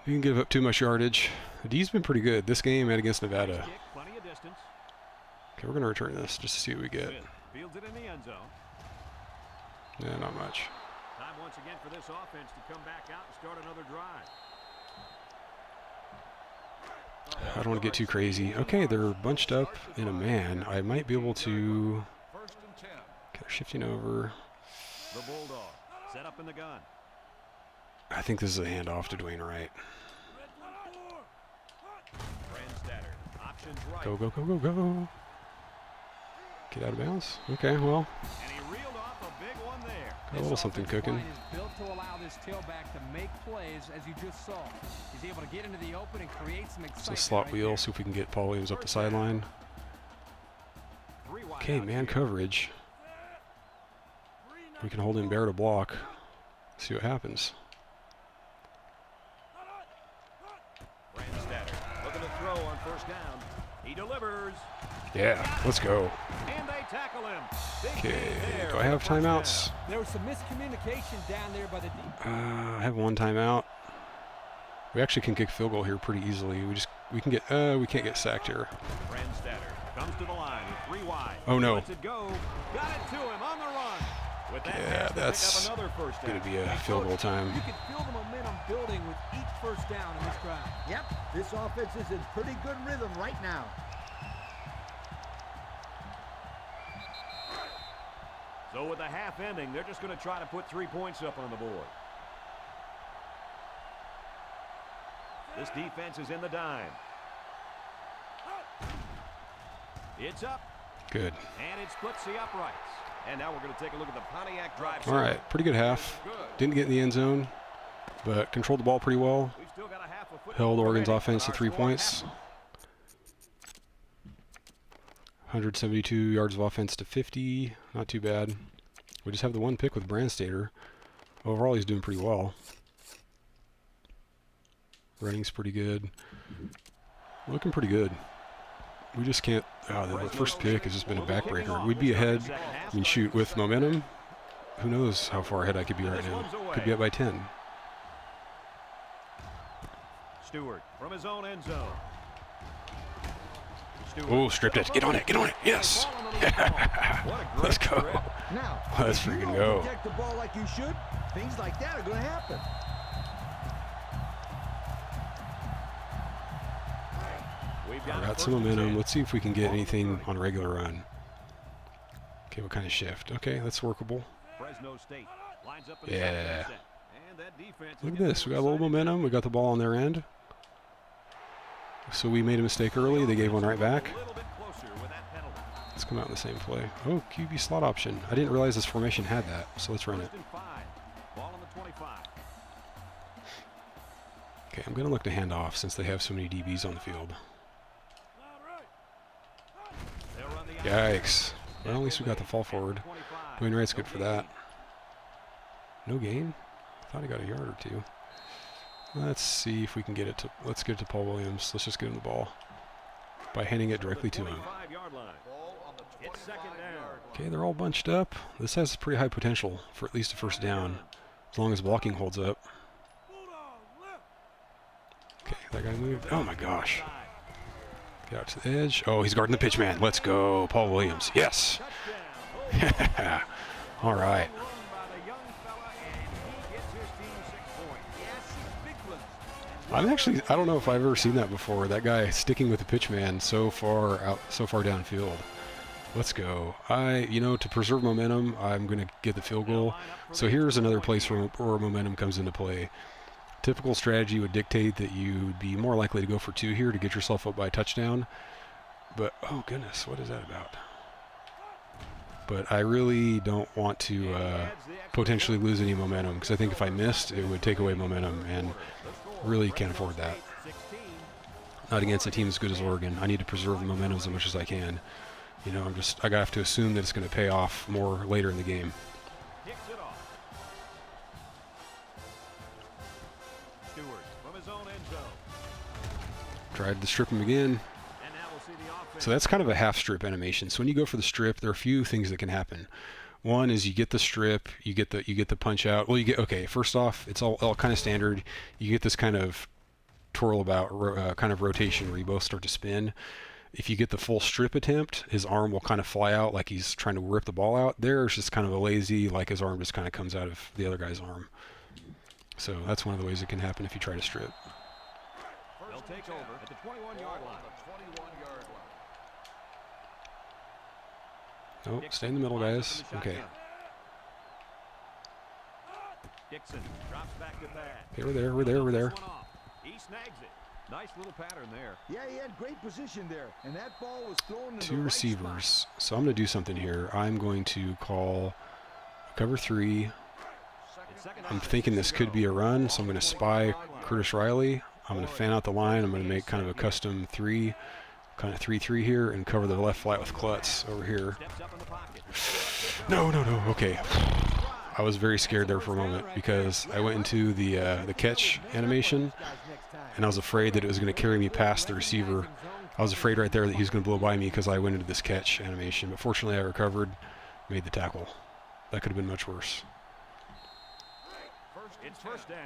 You can give up too much yardage. The D's been pretty good this game and against Nevada. Kick, plenty of distance. Okay, we're gonna return this just to see what we get. Smith fields it in the end zone. Yeah, not much. Time once again for this offense to come back out and start another drive. I don't want to get too crazy. Okay, they're bunched up in a man. I might be able to. First and 10. Okay, they're shifting over. The Bulldog set up in the gun. I think this is a handoff to Dwayne Wright. Brandstatter options right. Go, go, go, go, go. Get out of bounds. Okay, well, And he reeled off a big one there. got a little something cooking. Line is built to allow this tailback to make plays, as you just saw. He's able to get into the open and create some excitement. So slot right wheel, there. see if we can get Paul Williams up the sideline. 3 wide Okay, out man here. coverage. We can hold in Bear to block. See what happens. Brandstatter looking to throw on first down. He delivers. Yeah, let's go. And they tackle him. Big Okay, gain there do I on have the first timeouts? down. There was some miscommunication down there by the deep. I have one timeout. We actually can kick a field goal here pretty easily. We can't get sacked here. Brandstatter Comes to the line with 3 wide. Oh, no. Lets it go. Got it to him on the run. With that Yeah, pass to that's pick up another first down. going to be a field goal time. You can feel the momentum building with each first down in this drive. Yep, this offense is in pretty good rhythm right now. So with the half ending, they're just going to try to put 3 points up on the board. This defense is in the dime. It's up. Good. And it splits the uprights. And now we're going to take a look at the Pontiac drive. All right, pretty good half. Didn't get in the end zone, but controlled the ball pretty well. We've still got a half of football Held Oregon's remaining, offense but to our 3 score points. half. 172 yards of offense to 50. Not too bad. We just have the one pick with Brandstater. Overall, he's doing pretty well. Running's pretty good. Looking pretty good. We just can't. The first pick has just been a backbreaker. We'd be ahead. I mean, shoot, with momentum, who knows how far ahead I could be right now. Could be up by 10. Stewart from his own end zone. Oh, stripped it. Get on it. Get on it. Yes. Let's go. Now, Let's if you freaking don't go. protect the ball like you should, things like that are going to happen. I got some momentum. Let's see if we can get anything on a regular run. Okay, what kind of shift? Okay, that's workable. Fresno State lines up in the Yeah. set. And that defense Look at this. We got a little momentum. We got the ball on their end. So we made a mistake early. They gave one right back. a little bit closer with that penalty. Let's come out in the same play. Oh, QB slot option. I didn't realize this formation had that, so let's run it. First and 5. Ball on the 25. Okay, I'm going to look to hand off since they have so many DBs on the field. They'll run the Yikes. Well, at least we got the fall forward. 25. Dwayne Wright's good for that. No gain? I thought he got a yard or two. Let's see if we can get it to. Let's get it to Paul Williams. Let's just get him the ball by handing it directly to him. 25-yard line. It's second down. Okay, they're all bunched up. This has pretty high potential for at least a first down, as long as blocking holds up. Okay, that guy moved. Oh my gosh. Get out to the edge. Oh, he's guarding the pitch man. Let's go, Paul Williams. Yes. All right. I don't know if I've ever seen that before. That guy sticking with the pitch man so far out, so far downfield. Let's go. To preserve momentum, I'm going to get the field goal. So here's another place where momentum comes into play. Typical strategy would dictate that you'd be more likely to go for 2 here to get yourself up by a touchdown. But, oh goodness, what is that about? But I really don't want to potentially lose any momentum, because I think if I missed, it would take away momentum, and really can't afford that. Not against a team as good as Oregon. I need to preserve the momentum as much as I can. I have to assume that it's going to pay off more later in the game. Tried to strip him again. So that's kind of a half strip animation. So when you go for the strip, there are a few things that can happen. One is you get the strip, you get the punch out. Well, first off, it's all kind of standard. You get this kind of twirl about kind of rotation where you both start to spin. If you get the full strip attempt, his arm will kind of fly out like he's trying to rip the ball out. There's just kind of a lazy, like his arm just kind of comes out of the other guy's arm. So that's one of the ways it can happen if you try to strip. They'll take over at the 21-yard line. Oh, stay in the middle, guys. Okay. Dixon drops back to that. Okay, we're there. He snags it. Nice little pattern there. Yeah, he had great position there, and that ball was thrown in 2 the receivers. right spot. So I'm going to do something here. I'm going to call cover 3. I'm thinking this could be a run, so I'm going to spy Curtis Riley. I'm going to fan out the line. I'm going to make kind of a custom 3, kind of 3-3 here, and cover the left flat with Klutz over here. No. Okay. I was very scared there for a moment because I went into the catch animation, and I was afraid that it was going to carry me past the receiver. I was afraid right there that he was going to blow by me because I went into this catch animation. But fortunately, I recovered, made the tackle. That could have been much worse. It's first down.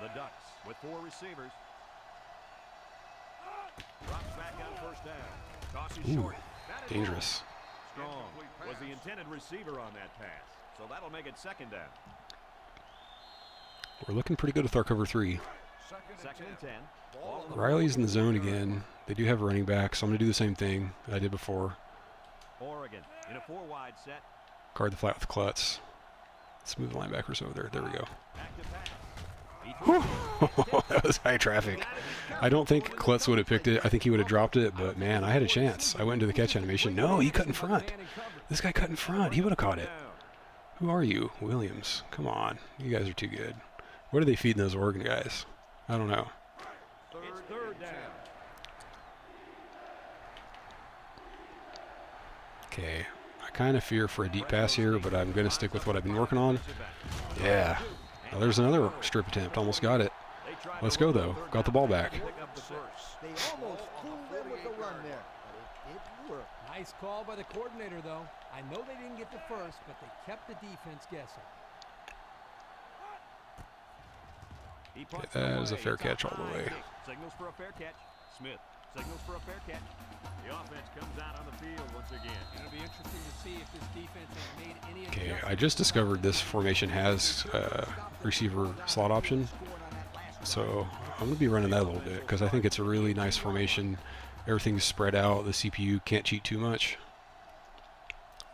The Ducks with 4 receivers. Drops back on first down. Tosses short. That is Dangerous. Strong was the intended receiver on that pass. So that'll make it 2nd down. We're looking pretty good with our cover 3. Second and 10. Ball on the Riley's in the zone again. They do have a running back, so I'm going to do the same thing I did before. Oregon in a 4-wide set. Guard the flat with Klutz. Let's move the linebackers over there. There we go. Back to pass. He Whew. That was high traffic. I don't think Klutz would have picked it. I think he would have dropped it, but man, I had a chance. I went into the catch animation. No, he cut in front. This guy cut in front. He would have caught it. Who are you? Williams. Come on. You guys are too good. What are they feeding those Oregon guys? I don't know. It's 3rd down. Okay. I kind of fear for a deep pass here, but I'm going to stick with what I've been working on. Yeah. Now there's another strip attempt. Almost got it. Let's go, though. Got the ball back. They almost fooled them with the run there, but it didn't work. Nice call by the coordinator, though. I know they didn't get the first, but they kept the defense guessing. Okay, that is a fair catch all the way. Signals for a fair catch. Smith signals for a fair catch. The offense comes out on the field once again. It'll be interesting to see if this defense has made any Okay, adjustments. I just discovered this formation has receiver slot option. So I'm going to be running that a little bit because I think it's a really nice formation. Everything's spread out. The CPU can't cheat too much.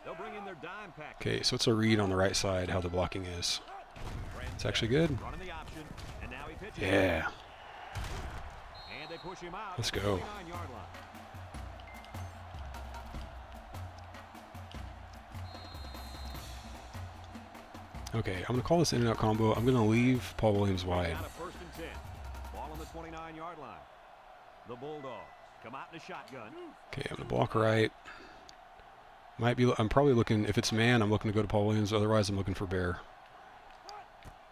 They'll bring in their dime pack. Okay, so it's a read on the right side how the blocking is. It's actually good. Running the option, and now he pitches. Yeah. And they push him out. Let's go. 39-yard line. Okay, I'm going to call this in and out combo. I'm going to leave Paul Williams wide. Out of 1st and 10. Ball on the 29-yard line. The Bulldogs come out in a shotgun. Okay, I'm going to block right. I'm probably looking, if it's man, I'm looking to go to Paul Williams. Otherwise, I'm looking for Bear.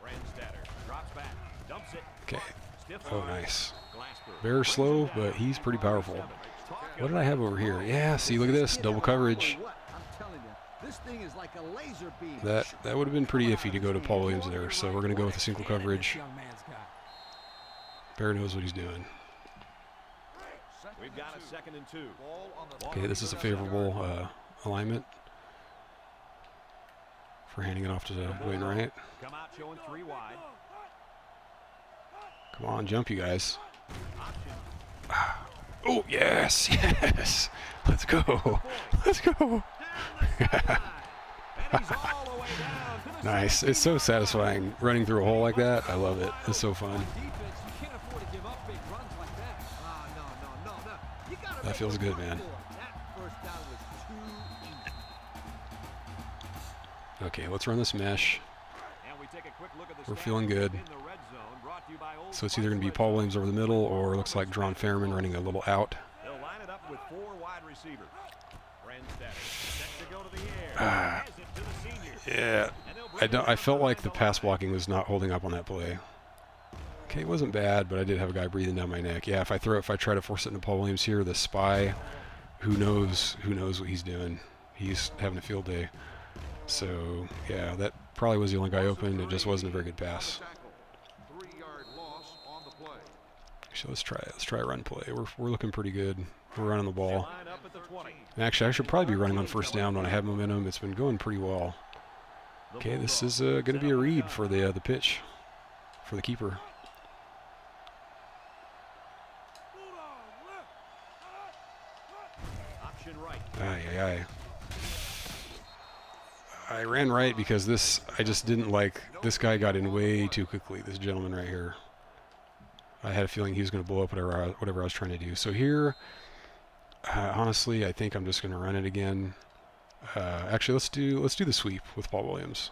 Brandstatter drops back, dumps it. Okay. Stiff Oh, line. nice. Glasper. Bear's slow, but he's pretty powerful. What did I have over here? Yeah, see, look at this. Double coverage. I'm telling you, this thing is like a laser beam. That would have been pretty iffy to go to Paul Williams there, so we're going to go with a single coverage. Young man's got. Bear knows what he's doing. We've got a 2nd and 2. Okay, this is a favorable alignment for handing it off to Dwayne Wright. Come out showing 3 wide. Come on, jump, you guys. Oh, yes, yes. Let's go. Let's go. Nice. It's so satisfying running through a hole like that. I love it. It's so fun. Defense, you can't afford to give up big runs like that. No. You gotta That make feels a good, run man. for it. That first down was too easy. Okay, let's run this mesh. And we take a quick look at the We're stats feeling good. in the red zone, brought to you by Old So it's either going to be Spice Paul Red Williams over the middle, or it looks like Dron Fairman running a little out. They'll line it up with 4 wide receivers. Brandstatter set to go to the air. Has it to the senior. Yeah, And they'll bring I felt like the pass blocking was not holding up on that play. Okay, it wasn't bad, but I did have a guy breathing down my neck. Yeah, if I try to force it into Paul Williams here, the spy, who knows what he's doing. He's having a field day. So yeah, that probably was the only guy open. It just wasn't a very good pass. 3-yard loss on the play. Actually, let's try a run play. We're looking pretty good. We're running the ball. line up at the 20. And actually, I should probably be running on first down when I have momentum. It's been going pretty well. Okay, this is going to be a read for the pitch for the keeper. Option right. Aye. I ran right because I just didn't like, this guy got in way too quickly, this gentleman right here. I had a feeling he was going to blow up whatever I was trying to do. So here, honestly, I think I'm just going to run it again. Actually, let's do the sweep with Paul Williams.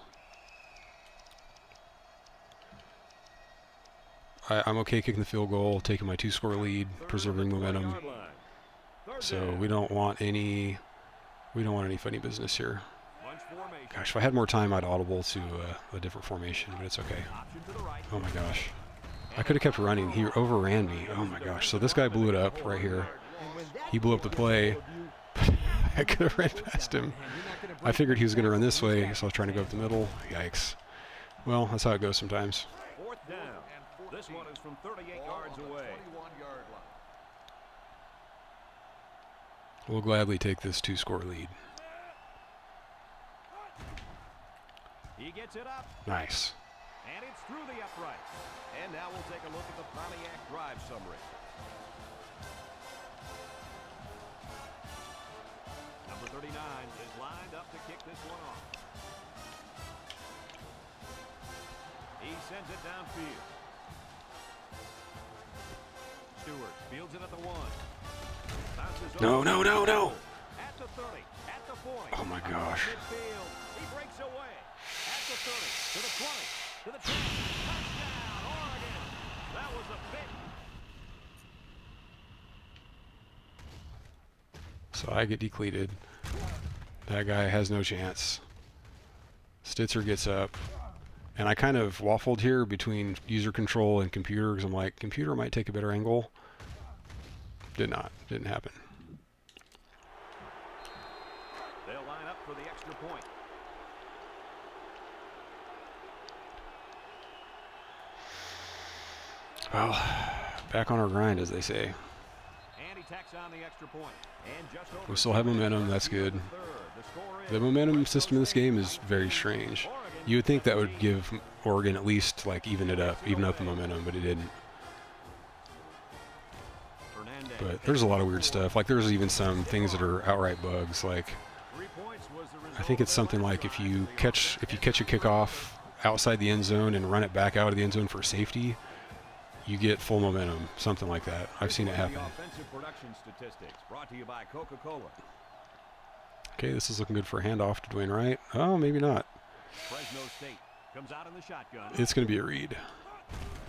I'm okay kicking the field goal, taking my 2-score lead, preserving momentum. So we don't want any funny business here. Gosh, if I had more time, I'd audible to a different formation, but it's okay. Oh my gosh. I could have kept running. He overran me. Oh my gosh. So this guy blew it up right here. He blew up the play. I could have ran past him. I figured he was going to run this way, so I was trying to go up the middle. Yikes. Well, that's how it goes sometimes. 4th down. The This one is from 38 yards away. 21-yard line. We'll gladly take this 2-score lead. He gets it up. Nice. And it's through the upright. And now we'll take a look at the Pontiac drive summary. Number 39 is lined up to kick this one off. He sends it downfield. Stewart fields it at the 1. No, no, no, no. At the 30, at the 40. Oh my gosh. Midfield. He breaks away. At the 30, to the 20, to the 10. Touchdown, Oregon. That was a big. So I get decleated. That guy has no chance. Stitzer gets up. And I kind of waffled here between user control and computer because I'm like, computer might take a better angle. Did not. Didn't happen. They'll line up for the extra point. Well, back on our grind, as they say. And he tacks on the extra point. And just over We still have momentum. That's good. The momentum system in this game is very strange. You would think that would give Oregon at least like even up the momentum, but it didn't. But there's a lot of weird stuff. Like there's even some things that are outright bugs. Like I think it's something like if you catch a kickoff outside the end zone and run it back out of the end zone for safety, you get full momentum. Something like that. I've seen it happen. Offensive production statistics brought to you by Coca-Cola. Okay, this is looking good for a handoff to Dwayne Wright. Oh, maybe not. Fresno State comes out in the shotgun. It's going to be a read.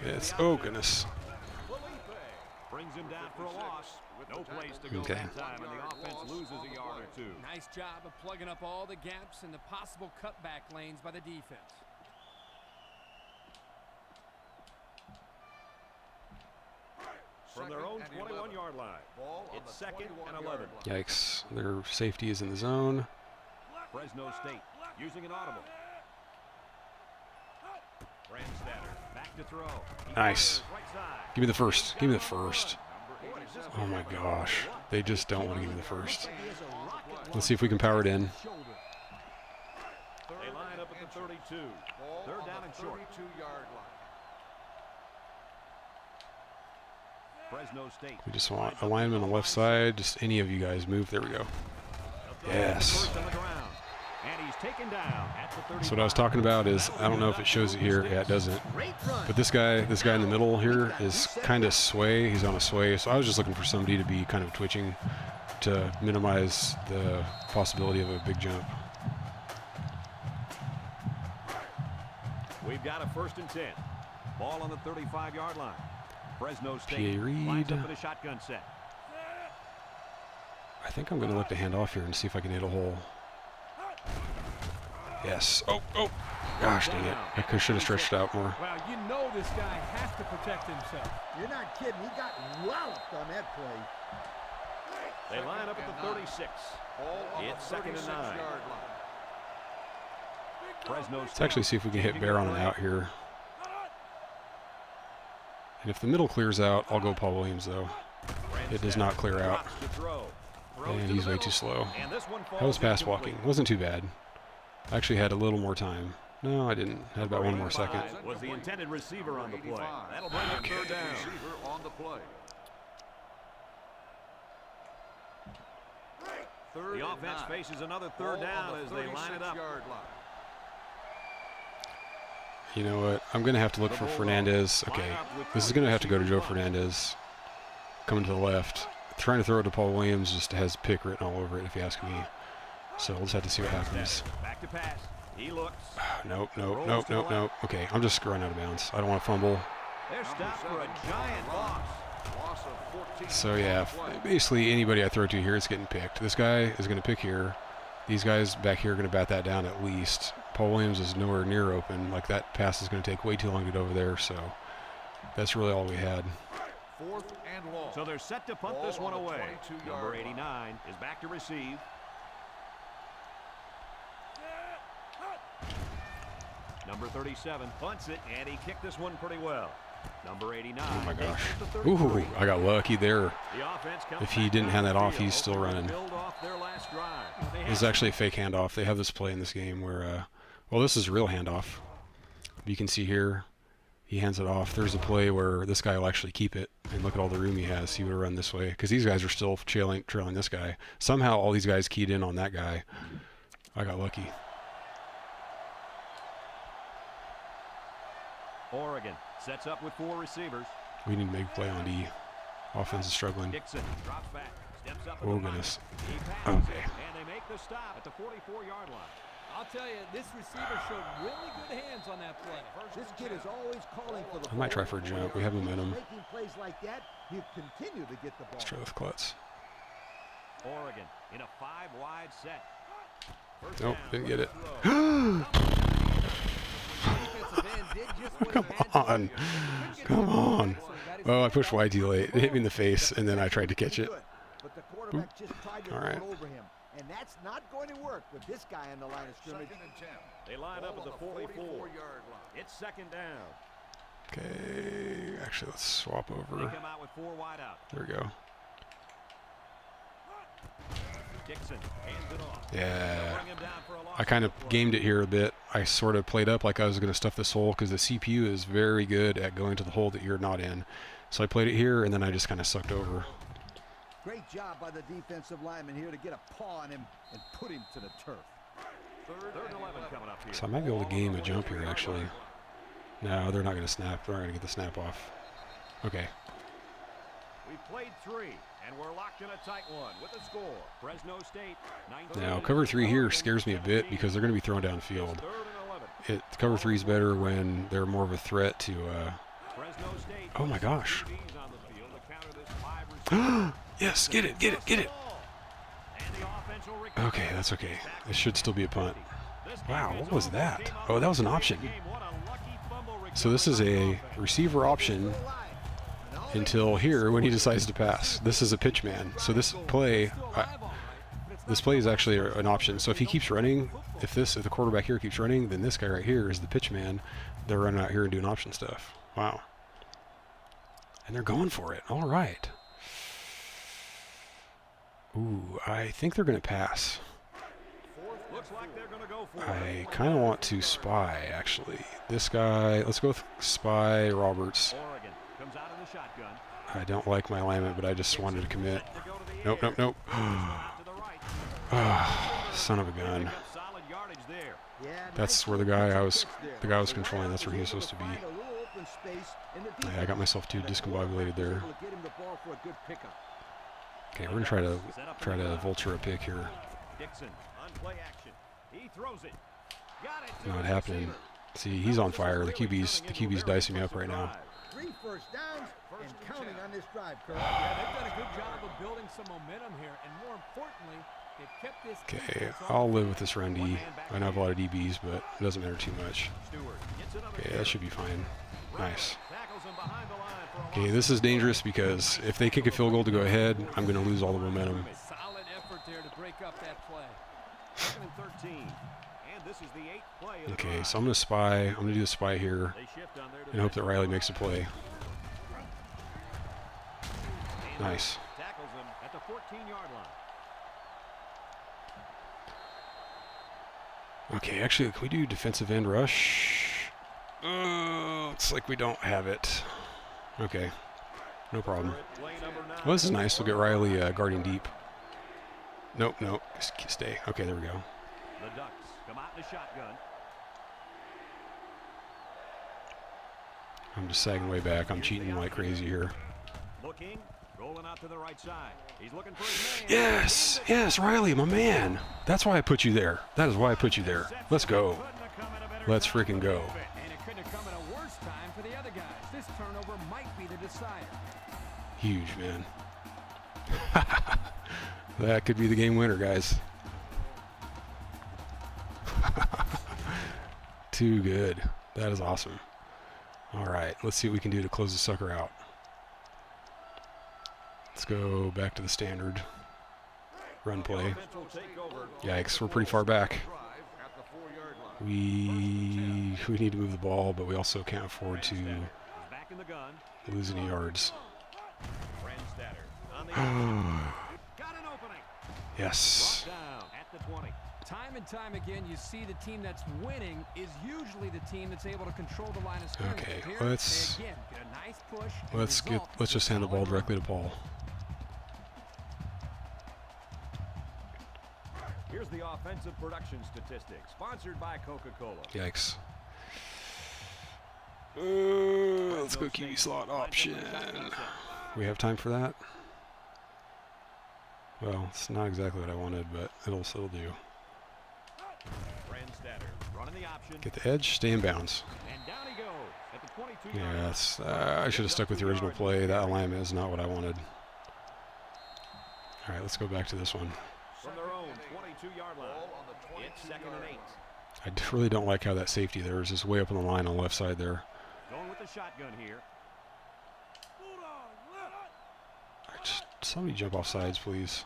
It's, oh, goodness. Brings him down for a loss. No place to go that time, and the offense loses a yard or two. Nice job of plugging up all the gaps and the possible cutback lanes by the defense. From their own 21-yard line, it's 2nd and 11. Yikes. Their safety is in the zone. Fresno State using an audible. Brandstatter back to throw. Nice. Give me the first. Give me the first. Oh my gosh. They just don't want to give me the first. Let's see if we can power it in. They line up at the 32. 3rd down and short. 32-yard line. Fresno State. We just want a lineman on the left side. Just any of you guys move. There we go. Yes. And he's taken down at the 35. So what I was talking about is, I don't know if it shows it here. Yeah, it doesn't. But this guy in the middle here is kind of sway. He's on a sway. So I was just looking for somebody to be kind of twitching to minimize the possibility of a big jump. We've got a 1st and 10. Ball on the 35-yard line. Fresno State PA lines read. up in a shotgun set. I think I'm going to look to hand off here and see if I can hit a hole. Yes. Oh, oh. Gosh dang it. I should have stretched it out more. Well, you know this guy has to protect himself. You're not kidding. He got walloped on that play. They line up at the 36. It's 2nd and 9. Fresno State. Let's actually see if we can hit Bear on an out here. And if the middle clears out, I'll go Paul Williams, though. It does not clear out. And he's way too slow. That was pass walking. Wasn't too bad. I actually had a little more time. No, I didn't. I had about 1 more second. Was the intended receiver on the play. That'll bring him 3rd down. Receiver on the play. The offense faces another 3rd down as they line it up. You know what? I'm going to have to look for Fernandez. Okay, this is going to have to go to Joe Fernandez. Coming to the left. Trying to throw it to Paul Williams just has pick written all over it, if you ask me. So we'll just have to see what happens. Back to pass. He looks. Nope, nope, nope, nope, nope. Okay, I'm just running out of bounds. I don't want to fumble. They're stopped for a giant loss. Loss of 14. So yeah, basically anybody I throw to here is getting picked. This guy is going to pick here. These guys back here are going to bat that down at least. Paul Williams is nowhere near open. Like that pass is going to take way too long to get over there. So that's really all we had. 4th and long. So they're set to punt this one away. Number 89 is back to receive. Number 37 punts it, and he kicked this one pretty well. Number 89. Oh my gosh. takes it to 33. Ooh, I got lucky there. The offense comes If he back didn't down hand that the off, field, he's still hoping to running. build off their last drive. They This is have actually a fake handoff. They have this play in this game where, well, this is a real handoff. You can see here, he hands it off. There's a play where this guy will actually keep it, and look at all the room he has. He would run this way because these guys are still trailing this guy. Somehow all these guys keyed in on that guy. I got lucky. Oregon sets up with 4 receivers. We need to make a play on D. Offense is struggling. Dixon drops back, steps up. Oh, goodness. He passes, Okay. and they make the stop at the 44-yard line. I'll tell you, this receiver showed really good hands on that play. This kid is always calling for the I might try for a jump. We have momentum. Making plays like that, he'll continue to get the ball. Let's try with Klutz. Oregon in a 5-wide set. First Nope, down, didn't get it. Defensive end did just what Come he had to on. do. Come on. Oh, I pushed wide too late. It hit me in the face, and then I tried to catch it. But the quarterback just tried to All roll right. over him. And that's not going to work with this guy on the line of scrimmage. 2nd and 10. They line up Ball at the on 44. 44-yard line. It's 2nd down. Okay, actually, let's swap They over. come out with 4 wide out. There we go. Dixon hands it off. Yeah. Bring him down for a loss I kind of on the play. gamed it here a bit. I sort of played up like I was going to stuff this hole because the CPU is very good at going to the hole that you're not in. So I played it here, and then I just kind of sucked over. Great job by the defensive lineman here to get a paw on him and put him to the turf. 3rd and 11 coming up here. So I might be able to game a jump here, actually. No, they're not going to snap. They're not going to get the snap off. Okay. We've played 3, and we're locked in a tight one with the score. Fresno State, 19. Now, cover 3 here scares me a bit because they're going to be thrown downfield. 3rd and 11. Cover 3 is better when they're more of a threat to... Fresno State. Oh, my gosh. DBs on the field to counter this 5 receiver. Yes, get it, get it, get it. And the offense will recover. Okay, that's okay. It should still be a punt. This Wow, defense what was almost that? came up Oh, that was an with a option. game. What a lucky fumble So this is recovery by a the offense. receiver option until here when he decides to pass. This is a pitch man. So this play is actually an option. So if he keeps running, if the quarterback here keeps running, then this guy right here is the pitch man. They're running out here and doing option stuff. Wow. And they're going for it. All right. Ooh, I think they're going to pass. Looks like they're gonna go for I it. kind of want to spy, actually. This guy, let's go with Spy Roberts. Oregon comes out in the shotgun. I don't like my alignment, but I just wanted to commit. To go to the Nope, air. nope, nope. Out to the right. Ah, son of a gun. Pick up solid yardage there. Yeah, That's nice where the little guy pitch there. the guy was controlling. That's where he was supposed to be. Find a little open space in the Yeah, I got myself too discombobulated there. Able to get him the ball for a good pickup. Okay, we're gonna try to vulture a pick here. Dixon on play action. He throws it. Got it. to Not the happening. receiver. See, he's on fire. The QB's dicing me up right now. 3 first downs and counting on this drive, Kurt. Yeah, they've done a good job of building some momentum here, and more importantly, they've kept this Okay, defense on I'll the live field. with this run D. I know I have a lot of DBs, but it doesn't matter too much. Stewart gets another Okay, carry. that should be fine. Nice. Tackles him behind the line for a Okay, loss. this is dangerous because if they kick a field goal to go ahead, I'm going to lose all the momentum. Solid effort there to break up that play. 2nd and 13. And this is the 8th play of the Okay, drive. so I'm going to spy. I'm going to do the spy here They shift on their and hope that defensive Riley makes a play. And Nice. Tackles him at the 14-yard line. Okay, actually, can we do defensive end rush? It's like we don't have it. Okay, no problem. Play number 9. Well, this is nice. We'll get Riley guarding deep. Nope, nope. Stay. Okay, there we go. The Ducks come out in the shotgun. I'm just sagging way back. I'm cheating like crazy here. Looking, rolling out to the right side. He's looking for his man. Yes, yes, Riley, my man. That's why I put you there. That is why I put you there. Let's go. Couldn't have come at a better Let's time freaking to go. move it. And it couldn't have come at a worse time for the other guys. This turnover might be the decider. Huge, man. That could be the game winner, guys. Too good. That is awesome. All right, let's see what we can do to close the sucker out. Let's go back to the standard run play. Offense will take over. Yikes, we're pretty far back. Drive at the 4-yard line. We need to move the ball, but we also can't afford to He's back in the gun. Losing yards. On the got an opening. Yes. Brought down at the 20. Time and time again, you see the team that's winning is usually the team that's able to control the line of scrimmage. Okay, Here, let's they again get a nice push. And let's just hand the ball directly to Paul. Here's the offensive production statistics, sponsored by Coca-Cola. Yikes. Let's go QB slot option. We have time for that? Well, it's not exactly what I wanted, but it'll do. Running the option. Get the edge, stay in bounds. And down he goes at the 22 yard Yeah, that's, I should have stuck with the original play. That alignment is not what I wanted. All right, let's go back to this one. From their own 22-yard line. It's 2nd and 8. I really don't like how that safety there is just way up on the line on the left side there. Going with the shotgun here. Just somebody jump off sides, please.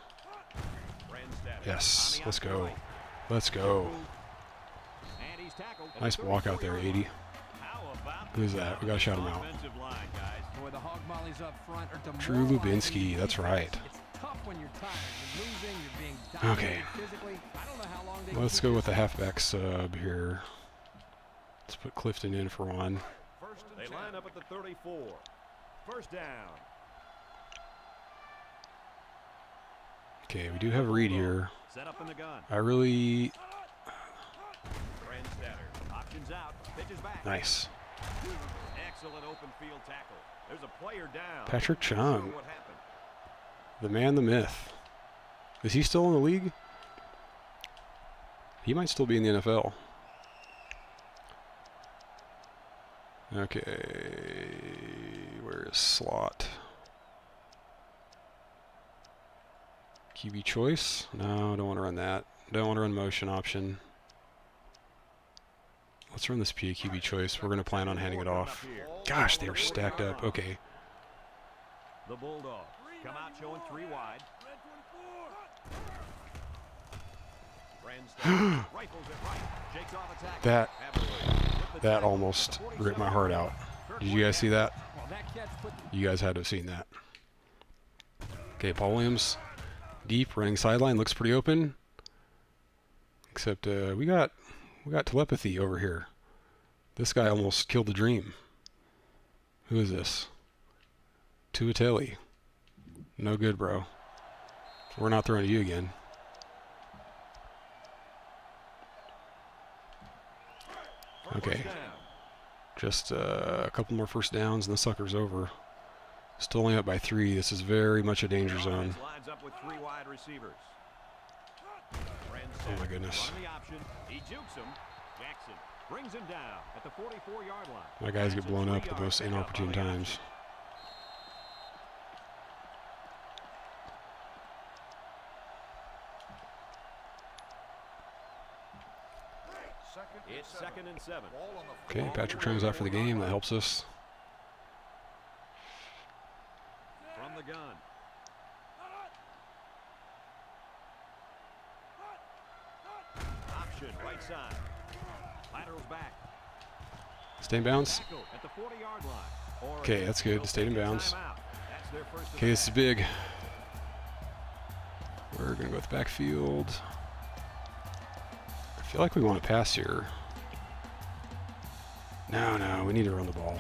Yes, let's go. Let's go. And he's tackled. Nice walk out there, 80. Who's that? We got to shout him out. Boy, the hog mollies up front are Drew demoralizing. Lubinsky, that's right. It's tough when you're tired. You're losing, you're being dominated Okay. physically. I don't know how long they Let's can go keep with the this up. halfback sub here. Let's put Clifton in for one. They line up at the 34. First down. Okay, we do have Reed here. Set up in the gun. I really... Options out. Pitches back. Nice. Excellent open field tackle. There's a player down. Patrick Not sure Chung. what happened. The man, the myth. Is he still in the league? He might still be in the NFL. Okay, where is slot? QB choice? No, I don't want to run that. Don't want to run motion option. Let's run this QB choice. We're going to plan on handing it off. Gosh, they are stacked up. Okay. The Bulldogs come out showing 3 wide. Rifles it right. Shakes off attack. That almost ripped my heart out. Did you guys see that? Well, that catch put the You guys had to have seen that. Okay, Paul Williams, deep, running sideline, looks pretty open. Except we got telepathy over here. This guy almost killed the dream. Who is this? Tuateli. No good, bro. We're not throwing to you again. Okay. Just a couple more first downs and the sucker's over. Still only up by 3. This is very much a danger zone. Lines up with 3 wide receivers. Oh my goodness. On the option, he jukes him. Jackson brings him down at the 44-yard line. My guys get blown up at the most inopportune times. It's 2nd and 7. Okay, Patrick Chung's out for the game. That helps us. From the gun. Option right side. Laterals back. Stay in bounds. Tackle at the 40-yard line. Okay, that's good. Stayed in bounds. That's their first Okay, this is attack. big. We're going to go with backfield. I feel like we want to pass here. No, we need to run the ball.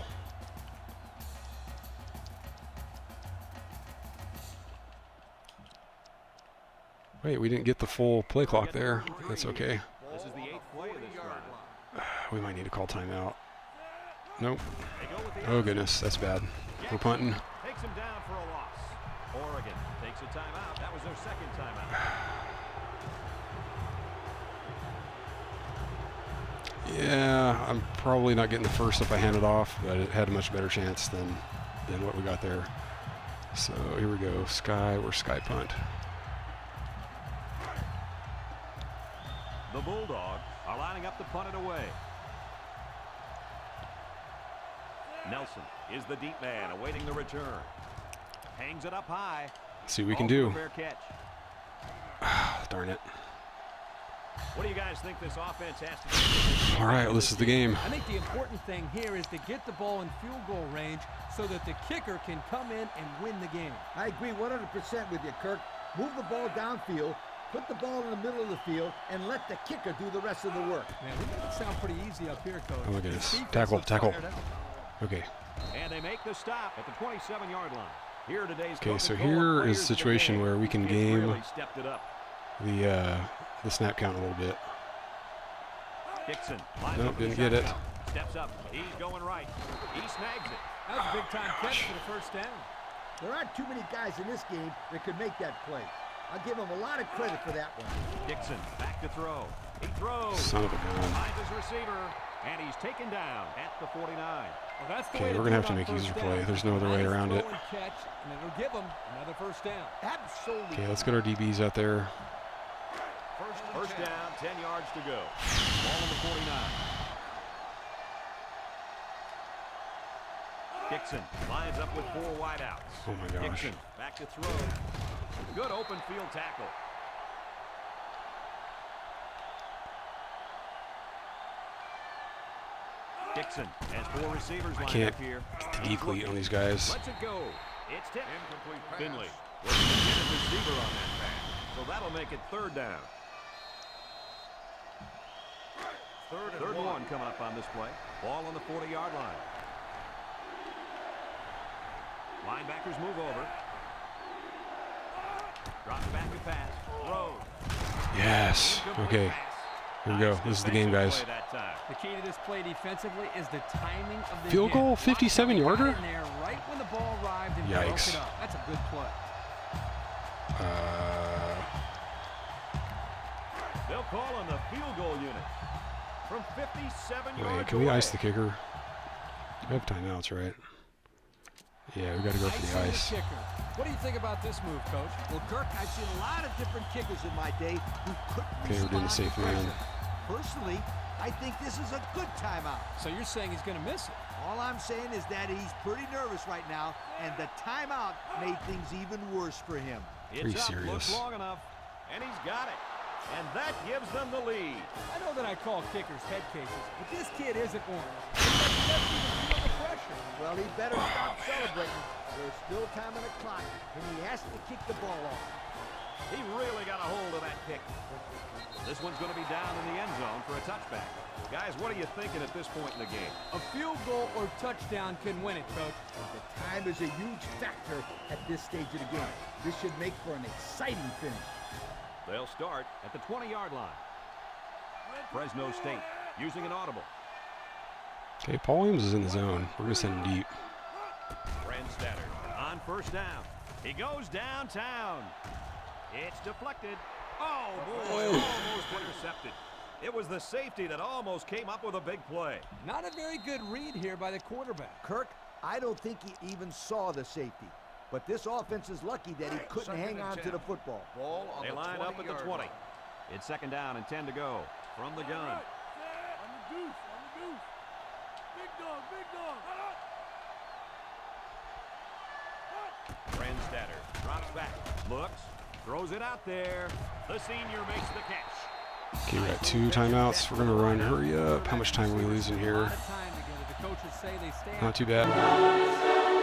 Wait, we didn't get the full play clock there. That's okay. This is the 8th play of this drive. We might need to call timeout. Nope. They go with the Oh goodness, that's bad. We're punting. Takes him down for a loss. Oregon takes a timeout. That was their 2nd timeout. Yeah, I'm probably not getting the first if I hand it off, but it had a much better chance than what we got there. So here we go. We're sky punt. The Bulldogs are lining up to punt it away. Nelson is the deep man awaiting the return. Hangs it up high. See what we can Called do. for a fair catch. Darn it. What do you guys think this offense has to do? All right, this is the game. I think the important thing here is to get the ball in field goal range so that the kicker can come in and win the game. I agree 100% with you, Kirk. Move the ball downfield, put the ball in the middle of the field, and let the kicker do the rest of the work. Man, we make it sound pretty easy up here, Coach. Oh, look at this. Defense Tackle, looks tackle. fired up. Okay. And they make the stop at the 27-yard line. Here are today's Okay, so Coca-Cola here players is a of the situation game. where we can He's game really stepped it up. the snap count a little bit. Dixon lines Nope, up in the didn't get it. shotgun. Steps up. He's going right. He snags it. That was a big-time catch for the first down. There aren't too many guys in this game that could make that play. I'll give him a lot of credit for that one. Dixon back to throw. He throws. Son of a gun. Finds his receiver, and he's taken down at the 49. Well, that's the Okay, way we're to gonna do have to on make first user down. play. There's no other way Nice around it. throw and catch, and it'll give them another first down. Absolutely. Okay, let's get our DBs out there. First down, 10 yards to go. Ball on the 49. Dixon lines up with 4 wideouts. Oh my gosh. Dixon back to throw. Good open field tackle. Dixon has 4 receivers lined can't up here. get the decleat on these guys. Let's it go. It's tipped. Incomplete pass. Finley was the intended receiver on that pass. So that'll make it 3rd down. Third and 1 come up on this play. Ball on the 40-yard line. Linebackers move over. Drops back to pass. Throws. Yes. Okay. Here we go. This is the game, guys. The key to this play defensively is the timing of the Field hit. goal, 57-yarder? In there right when the ball arrived and broke Yikes. it up. That's a good play. They'll call on the field goal unit from 57 yards Wait, can we away. ice the kicker? We have timeouts, right? Yeah, we got to go for the Icing ice. the kicker. What do you think about this move, Coach? Well, Kirk, I've seen a lot of different kickers in my day who couldn't Okay, we're doing the respond safe to man. pressure. Personally, I think this is a good timeout. So you're saying he's going to miss it? All I'm saying is that he's pretty nervous right now, and the timeout made things even worse for him. It's Are you up, serious? looks long enough, and he's got it. And that gives them the lead. I know that I call kickers head cases, but this kid isn't one. He doesn't even feel the pressure. Well, he better stop celebrating. There's still time on the clock, and he has to kick the ball off. He really got a hold of that kick. This one's going to be down in the end zone for a touchback. Guys, what are you thinking at this point in the game? A field goal or touchdown can win it, Coach. The time is a huge factor at this stage of the game. This should make for an exciting finish. They'll start at the 20-yard line. Fresno State using an audible. Okay, Paul Williams is in the zone. We're going to send him deep. Brandstatter on first down. He goes downtown. It's deflected. Oh, boy, almost intercepted. It was the safety that almost came up with a big play. Not a very good read here by the quarterback. Kirk, I don't think he even saw the safety. But this offense is lucky that he couldn't Second hang and on 10. to the football. Ball on They the line up at the 20-yard 20. line. It's 2nd down and 10 to go from the gun. Brandstatter drops back, looks, throws it out there. The senior makes the catch. Okay, we got 2 timeouts. We're going to run. Hurry up. How much time are we losing A here? lot of time together. The coaches say they stay Not out. too bad.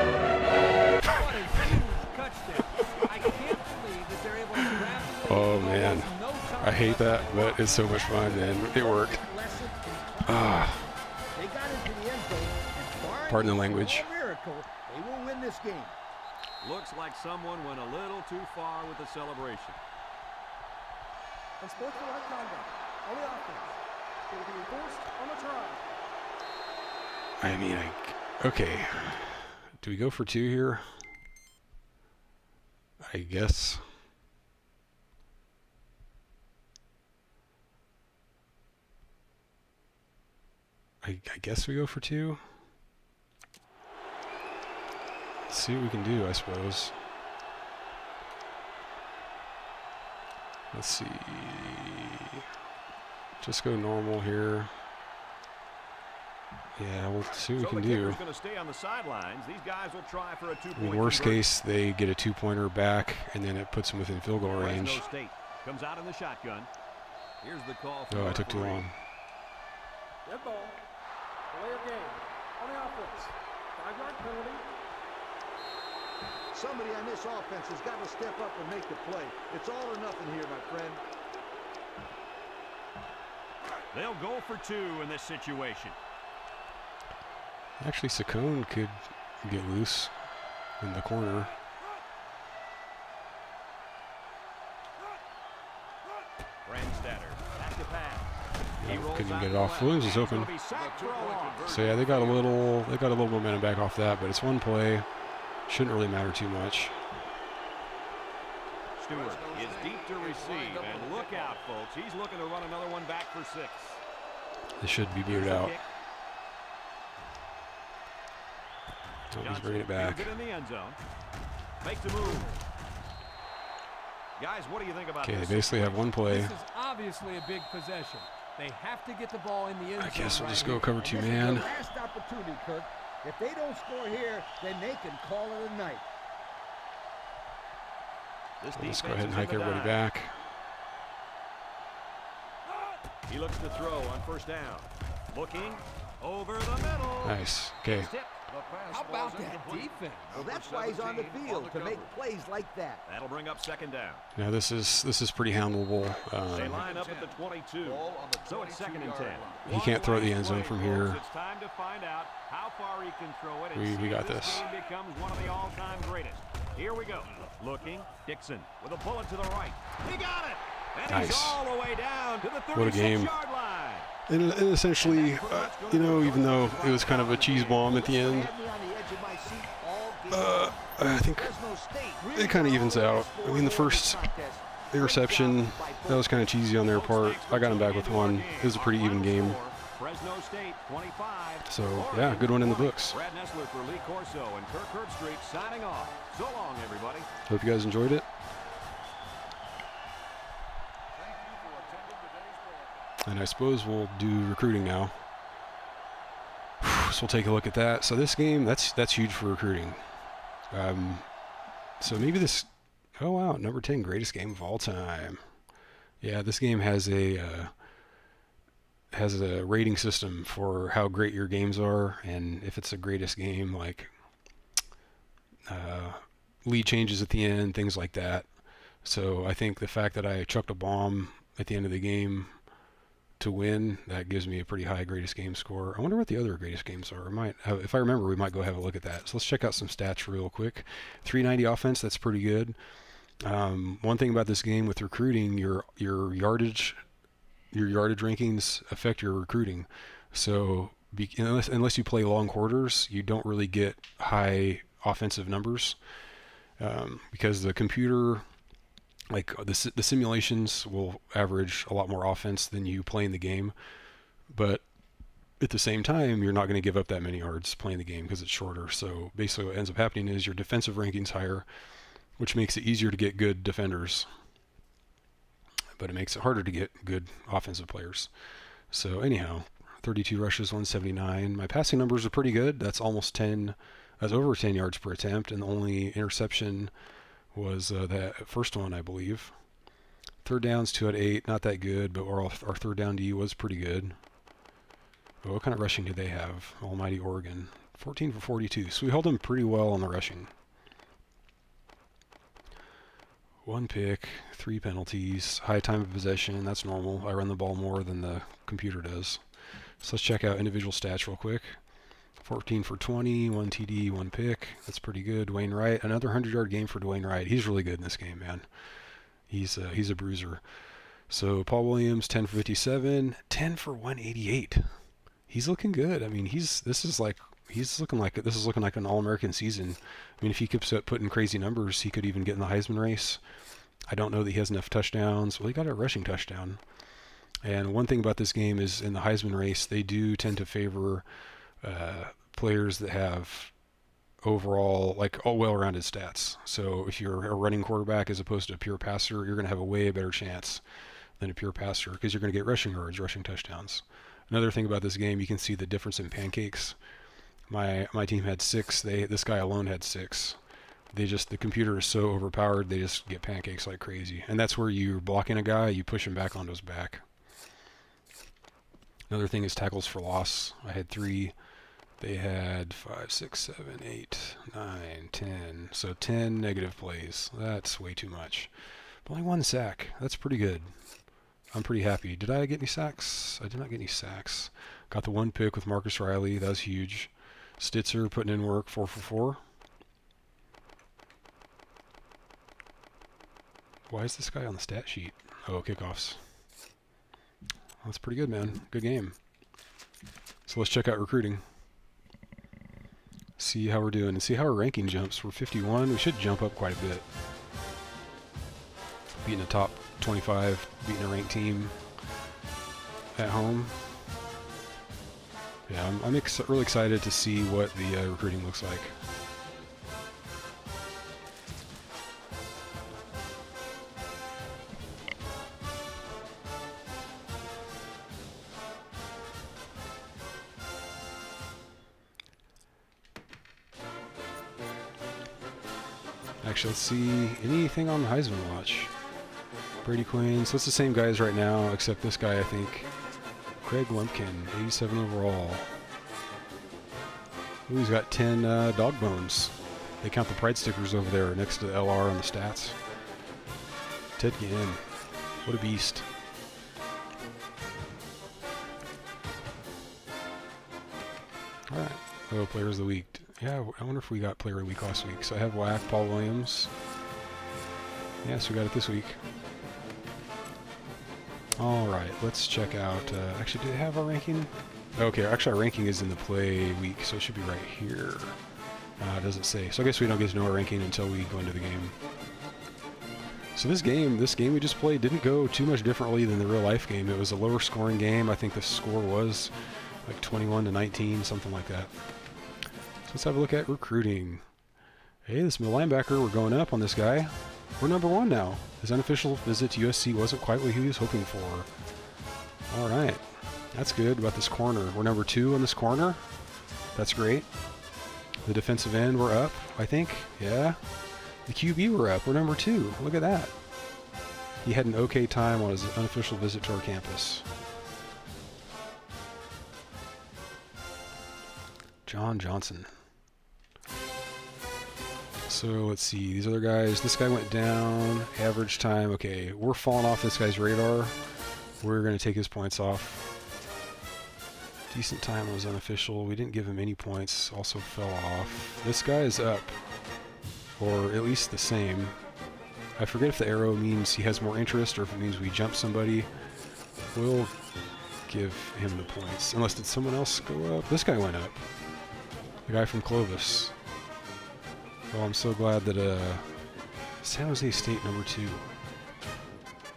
What a huge touchdown. I can't believe that they're able to grab the lead. Oh, man. There's no time I hate that, but it's so much fun, and it worked. Lesson in Ah, They got into the end zone, and barring Pardon the a language. small miracle, they will win this game. Looks like someone went a little too far with the celebration. Unsportsmanlike conduct on the offense. It will be enforced on the try. I mean, okay. Do we go for 2 here? I guess. I guess we go for 2. Let's see what we can do, I suppose. Let's see. Just go normal here. Yeah, we'll see what So we the can do. kicker's going to stay on the sidelines. These guys will try for a I two-point mean, worst conversion. case, they get a 2-pointer back, and then it puts them within field goal range. Fresno State comes out in the shotgun. Here's the call from Oh, I the took too referee. long. Dead ball. Delay of game. On the offense. 5-yard penalty. Somebody on this offense has got to step up and make the play. It's all or nothing here, my friend. They'll go for 2 in this situation. Actually, Saccone could get loose in the corner. Brandstatter, back to pass. He Nope, rolls couldn't out get it to off. the Williams is left. He's open. gonna be sacked for a loss. So yeah, they got a little momentum back off that, but it's one play. Shouldn't really matter too much. Stewart is deep to receive, and look out, folks. He's looking to run another one back for 6. This should be booted out. Oh, he's bringing it back. Fields it in the end zone. Makes a move. Guys, what do you think about Okay, this? they basically have one play. This is obviously a big possession. They have to get the ball in the end zone. I guess we'll right just here. go cover And 2 this is man. their last opportunity, Kirk. If they don't score here, then they can call it a night. This Let's go defense ahead and is hike in the everybody dive. back. He looks to throw on first down. Looking over the middle. Nice. Okay. Tip. The pass How falls about that incomplete. defense? Well, Number that's why he's on the 17 field, to cover. make plays like that. That'll bring up second down. Now this is pretty handleable. They line up at the 22. Ball on the So it's second and 10. 22-yard line. He can't throw it in the One end zone last from play, here. folks. It's time to find out how far he can throw it. And We see got if this. game becomes one of the all-time greatest. Here we go. Looking, Dixon with a bullet to the right. He got it. And he's Nice. all the way down to the What a game. 36-yard line. And essentially, you know, even though it was kind of a cheese bomb at the end, Had me on the edge of my seat all game. I think Fresno State really it kind of got evens all out. their I mean, the scores first in contest. interception, that was kind of cheesy on their part. I got him back with one. It was a pretty even game. Fresno State 25. So, yeah, good one in the books. Brad Nessler for Lee Corso and Kirk Herbstreit signing off. So long, everybody. Hope you guys enjoyed it. Thank you for attending today's broadcast. And I suppose we'll do recruiting now. So we'll take a look at that. So this game, that's huge for recruiting. So maybe this, oh wow, number 10 greatest game of all time. Yeah, this game has a rating system for how great your games are, and if it's the greatest game, like lead changes at the end, things like that. So I think the fact that I chucked a bomb at the end of the game to win, that gives me a pretty high greatest game score. I wonder what the other greatest games are. If I remember, we might go have a look at that. So let's check out some stats real quick. 390 offense, that's pretty good. One thing about this game with recruiting, your yardage rankings affect your recruiting. So unless you play long quarters, you don't really get high offensive numbers because the computer, like the simulations, will average a lot more offense than you playing the game. But at the same time, you're not going to give up that many yards playing the game because it's shorter. So basically what ends up happening is your defensive ranking's higher, which makes it easier to get good defenders. But it makes it harder to get good offensive players. So anyhow, 32 rushes, 179. My passing numbers are pretty good. That's almost 10. That's over 10 yards per attempt, and the only interception was that first one, I believe. Third downs, 2 out of 8. Not that good, but our third down D was pretty good. But what kind of rushing do they have? Almighty Oregon. 14 for 42. So we held them pretty well on the rushing. 1 pick, 3 penalties, high time of possession. That's normal. I run the ball more than the computer does. So let's check out individual stats real quick. 14 for 20, 1 TD, 1 pick. That's pretty good. Dwayne Wright, another 100-yard game for Dwayne Wright. He's really good in this game, man. He's a bruiser. So Paul Williams, 10 for 57, 10 for 188. He's looking good. I mean, this is looking like an All-American season. I mean, if he keeps putting crazy numbers, he could even get in the Heisman race. I don't know that he has enough touchdowns. Well, he got a rushing touchdown. And one thing about this game is in the Heisman race, they do tend to favor players that have overall, like, all well-rounded stats. So if you're a running quarterback as opposed to a pure passer, you're going to have a way better chance than a pure passer because you're going to get rushing yards, rushing touchdowns. Another thing about this game, you can see the difference in pancakes. My team had 6. This guy alone had 6. The computer is so overpowered, they just get pancakes like crazy. And that's where you're blocking a guy, you push him back onto his back. Another thing is tackles for loss. I had 3. They had 5, 6, 7, 8, 9, 10. So 10 negative plays. That's way too much. But only 1 sack. That's pretty good. I'm pretty happy. Did I get any sacks? I did not get any sacks. Got the 1 pick with Marcus Riley. That was huge. Stitzer putting in work, 4 for 4. Why is this guy on the stat sheet? Oh, kickoffs. That's pretty good, man. Good game. So let's check out recruiting. See how we're doing and see how our ranking jumps. We're 51. We should jump up quite a bit. Beating a top 25, beating a ranked team at home. Yeah, I'm really excited to see what the recruiting looks like. Actually, let's see anything on Heisman watch. Brady Quinn. So it's the same guys right now, except this guy, I think. Craig Lumpkin, 87 overall. Ooh, he's got 10 dog bones. They count the pride stickers over there next to the LR on the stats. Ted Ginn. What a beast. Alright. Oh, Players of the Week. Yeah, I wonder if we got Player of the Week last week. So I have Whack, Paul Williams. Yes, we got it this week. Alright, let's check out... actually, do they have our ranking? Okay, actually our ranking is in the play week, so it should be right here. It doesn't say. So I guess we don't get to know our ranking until we go into the game. So this game we just played didn't go too much differently than the real life game. It was a lower scoring game. I think the score was like 21-19, something like that. So let's have a look at recruiting. Hey, this middle linebacker, we're going up on this guy. We're number 1 now. His unofficial visit to USC wasn't quite what he was hoping for. All right. That's good about this corner. We're number 2 on this corner. That's great. The defensive end, we're up, I think. Yeah. The QB, we're up. We're number 2. Look at that. He had an okay time on his unofficial visit to our campus. John Johnson. So let's see, these other guys, this guy went down, average time, okay, we're falling off this guy's radar. We're going to take his points off. Decent time was unofficial, we didn't give him any points, also fell off. This guy is up, or at least the same. I forget if the arrow means he has more interest or if it means we jump somebody. We'll give him the points, unless did someone else go up? This guy went up, the guy from Clovis. Well, I'm so glad that San Jose State number 2.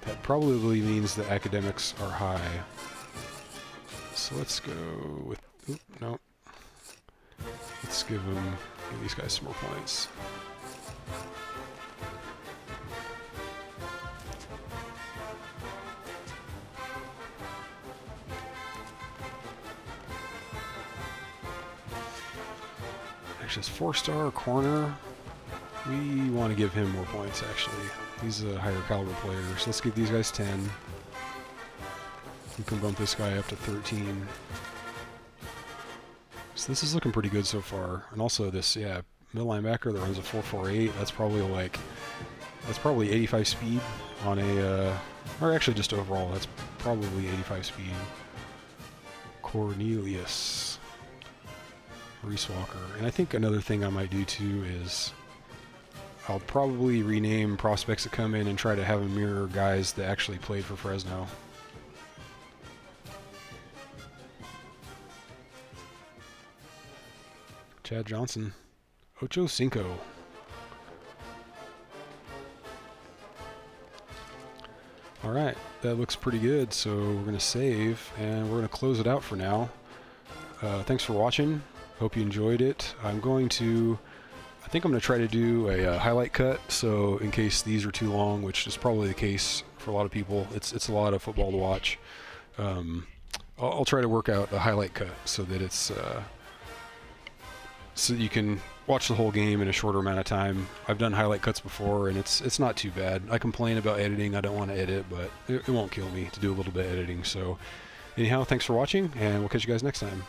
That probably means the academics are high. So let's go with... Oop, no. Let's give these guys some more points. Actually, this 4-star corner, we want to give him more points, actually. He's a higher caliber player, so let's give these guys 10. We can bump this guy up to 13. So this is looking pretty good so far. And also this, yeah, middle linebacker that runs a 4.48, that's probably 85 speed on a, or actually just overall, that's probably 85 speed. Cornelius. Reese Walker. And I think another thing I might do too is I'll probably rename prospects that come in and try to have them mirror guys that actually played for Fresno. Chad Johnson. Ocho Cinco. Alright, that looks pretty good, so we're going to save and we're going to close it out for now. Thanks for watching. Hope you enjoyed it. I think I'm going to try to do a highlight cut, so in case these are too long, which is probably the case for a lot of people, it's a lot of football to watch. I'll try to work out a highlight cut so that it's so you can watch the whole game in a shorter amount of time. I've done highlight cuts before, and it's not too bad. I complain about editing. I don't want to edit, but it won't kill me to do a little bit of editing. So anyhow, thanks for watching, and we'll catch you guys next time.